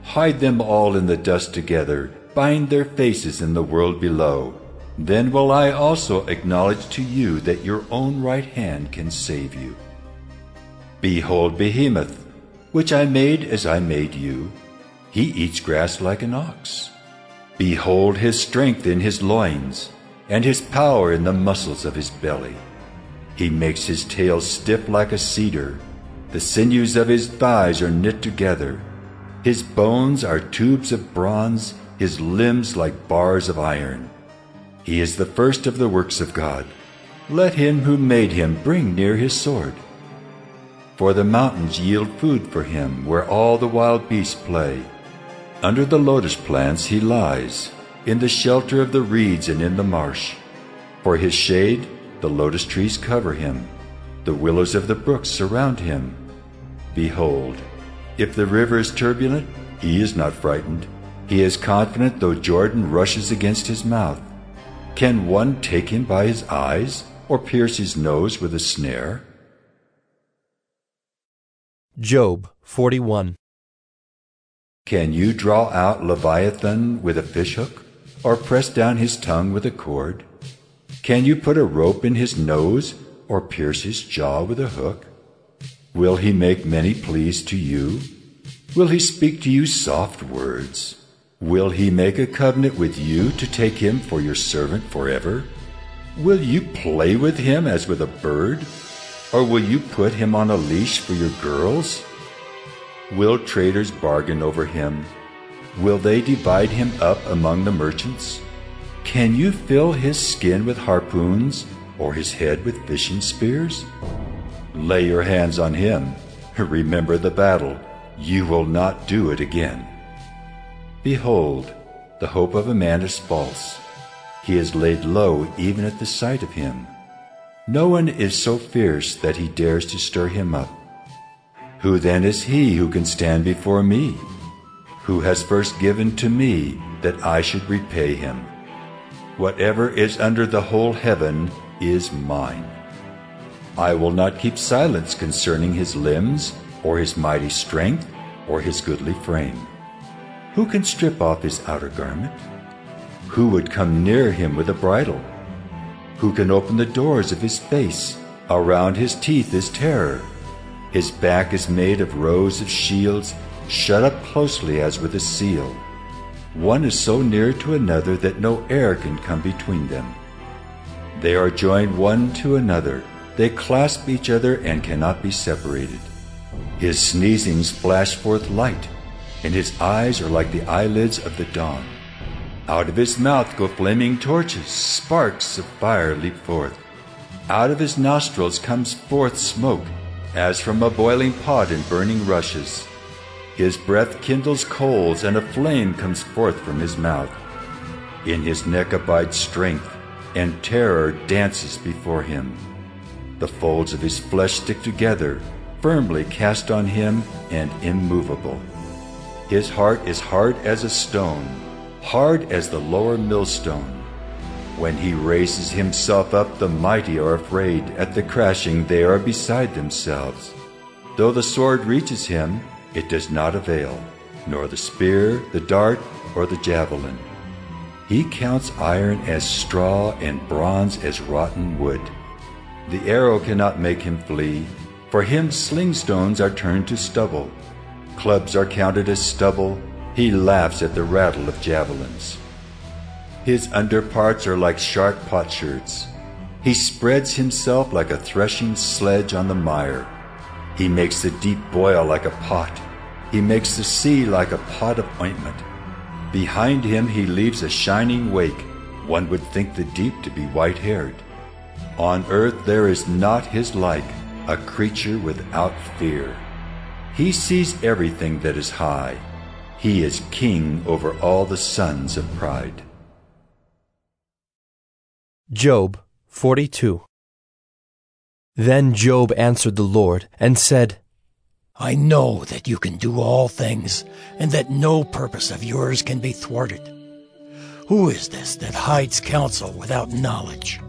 Hide them all in the dust together, bind their faces in the world below. Then will I also acknowledge to you that your own right hand can save you. Behold Behemoth, which I made as I made you. He eats grass like an ox. Behold his strength in his loins, and his power in the muscles of his belly. He makes his tail stiff like a cedar. The sinews of his thighs are knit together. His bones are tubes of bronze, his limbs like bars of iron. He is the first of the works of God. Let him who made him bring near his sword. For the mountains yield food for him, where all the wild beasts play. Under the lotus plants he lies, in the shelter of the reeds and in the marsh. For his shade, the lotus trees cover him. The willows of the brooks surround him. Behold, if the river is turbulent, he is not frightened. He is confident though Jordan rushes against his mouth. Can one take him by his eyes, or pierce his nose with a snare? Job 41. Can you draw out Leviathan with a fishhook, or press down his tongue with a cord? Can you put a rope in his nose, or pierce his jaw with a hook? Will he make many pleas to you? Will he speak to you soft words? Will he make a covenant with you to take him for your servant forever? Will you play with him as with a bird? Or will you put him on a leash for your girls? Will traders bargain over him? Will they divide him up among the merchants? Can you fill his skin with harpoons, or his head with fishing spears? Lay your hands on him. Remember the battle. You will not do it again. Behold, the hope of a man is false. He is laid low even at the sight of him. No one is so fierce that he dares to stir him up. Who then is he who can stand before me? who has first given to me that I should repay him. Whatever is under the whole heaven is mine. I will not keep silence concerning his limbs, or his mighty strength, or his goodly frame. Who can strip off his outer garment? Who would come near him with a bridle? Who can open the doors of his face? Around his teeth is terror. His back is made of rows of shields, shut up closely as with a seal. One is so near to another that no air can come between them. They are joined one to another. They clasp each other and cannot be separated. His sneezings flash forth light, and his eyes are like the eyelids of the dawn. Out of his mouth go flaming torches, sparks of fire leap forth. Out of his nostrils comes forth smoke, as from a boiling pot and burning rushes. His breath kindles coals, and a flame comes forth from his mouth. In his neck abides strength, and terror dances before him. The folds of his flesh stick together, firmly cast on him and immovable. His heart is hard as a stone, hard as the lower millstone. When he raises himself up, the mighty are afraid. At the crashing they are beside themselves. Though the sword reaches him, it does not avail, nor the spear, the dart, or the javelin. He counts iron as straw and bronze as rotten wood. The arrow cannot make him flee. For him slingstones are turned to stubble. Clubs are counted as stubble. He laughs at the rattle of javelins. His underparts are like sharp potsherds. He spreads himself like a threshing sledge on the mire. He makes the deep boil like a pot. He makes the sea like a pot of ointment. Behind him he leaves a shining wake. One would think the deep to be white-haired. On earth there is not his like, a creature without fear. He sees everything that is high. He is king over all the sons of pride. Job 42. Then Job answered the Lord and said, I know that you can do all things, and that no purpose of yours can be thwarted. Who is this that hides counsel without knowledge?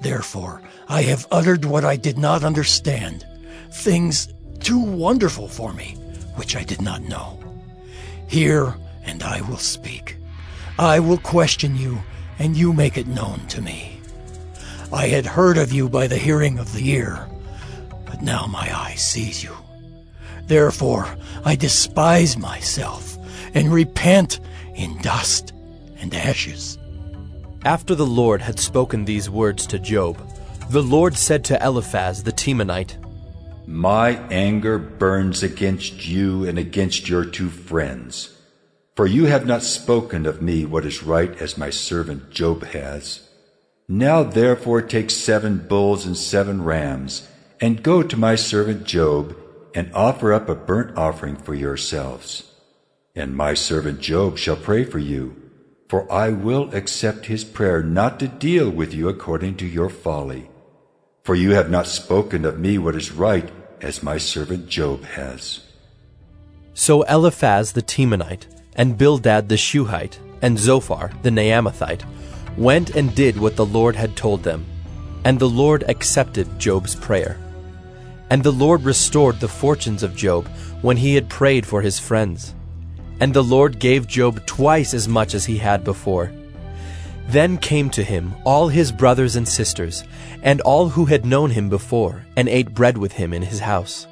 Therefore I have uttered what I did not understand, things too wonderful for me, which I did not know. Hear, and I will speak. I will question you, and you make it known to me. I had heard of you by the hearing of the ear, but now my eye sees you. Therefore I despise myself, and repent in dust and ashes. After the Lord had spoken these words to Job, the Lord said to Eliphaz the Temanite, My anger burns against you and against your two friends. For you have not spoken of me what is right as my servant Job has. Now therefore take 7 bulls and 7 rams, and go to my servant Job, and offer up a burnt offering for yourselves. And my servant Job shall pray for you, for I will accept his prayer not to deal with you according to your folly. For you have not spoken of me what is right as my servant Job has. So Eliphaz the Temanite, and Bildad the Shuhite, and Zophar the Naamathite went and did what the Lord had told them, and the Lord accepted Job's prayer. And the Lord restored the fortunes of Job when he had prayed for his friends. And the Lord gave Job twice as much as he had before. Then came to him all his brothers and sisters, and all who had known him before, and ate bread with him in his house.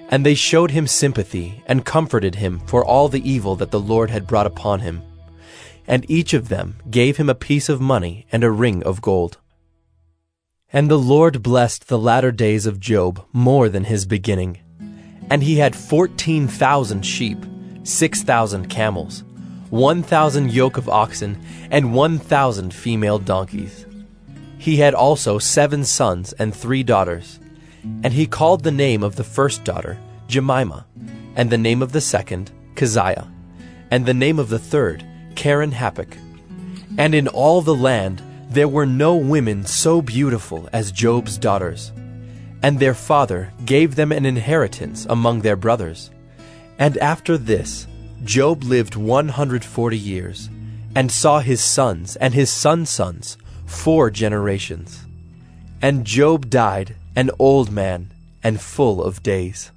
And they showed him sympathy, and comforted him for all the evil that the Lord had brought upon him. And each of them gave him a piece of money and a ring of gold. And the Lord blessed the latter days of Job more than his beginning. And he had 14,000 sheep, 6,000 camels, 1,000 yoke of oxen, and 1,000 female donkeys. He had also 7 sons and 3 daughters. And he called the name of the first daughter Jemimah, and the name of the second Keziah, and the name of the third Karen-Happuch. And in all the land there were no women so beautiful as Job's daughters. And their father gave them an inheritance among their brothers. And after this, Job lived 140 years, and saw his sons and his sons' sons 4 generations. And Job died an old man and full of days.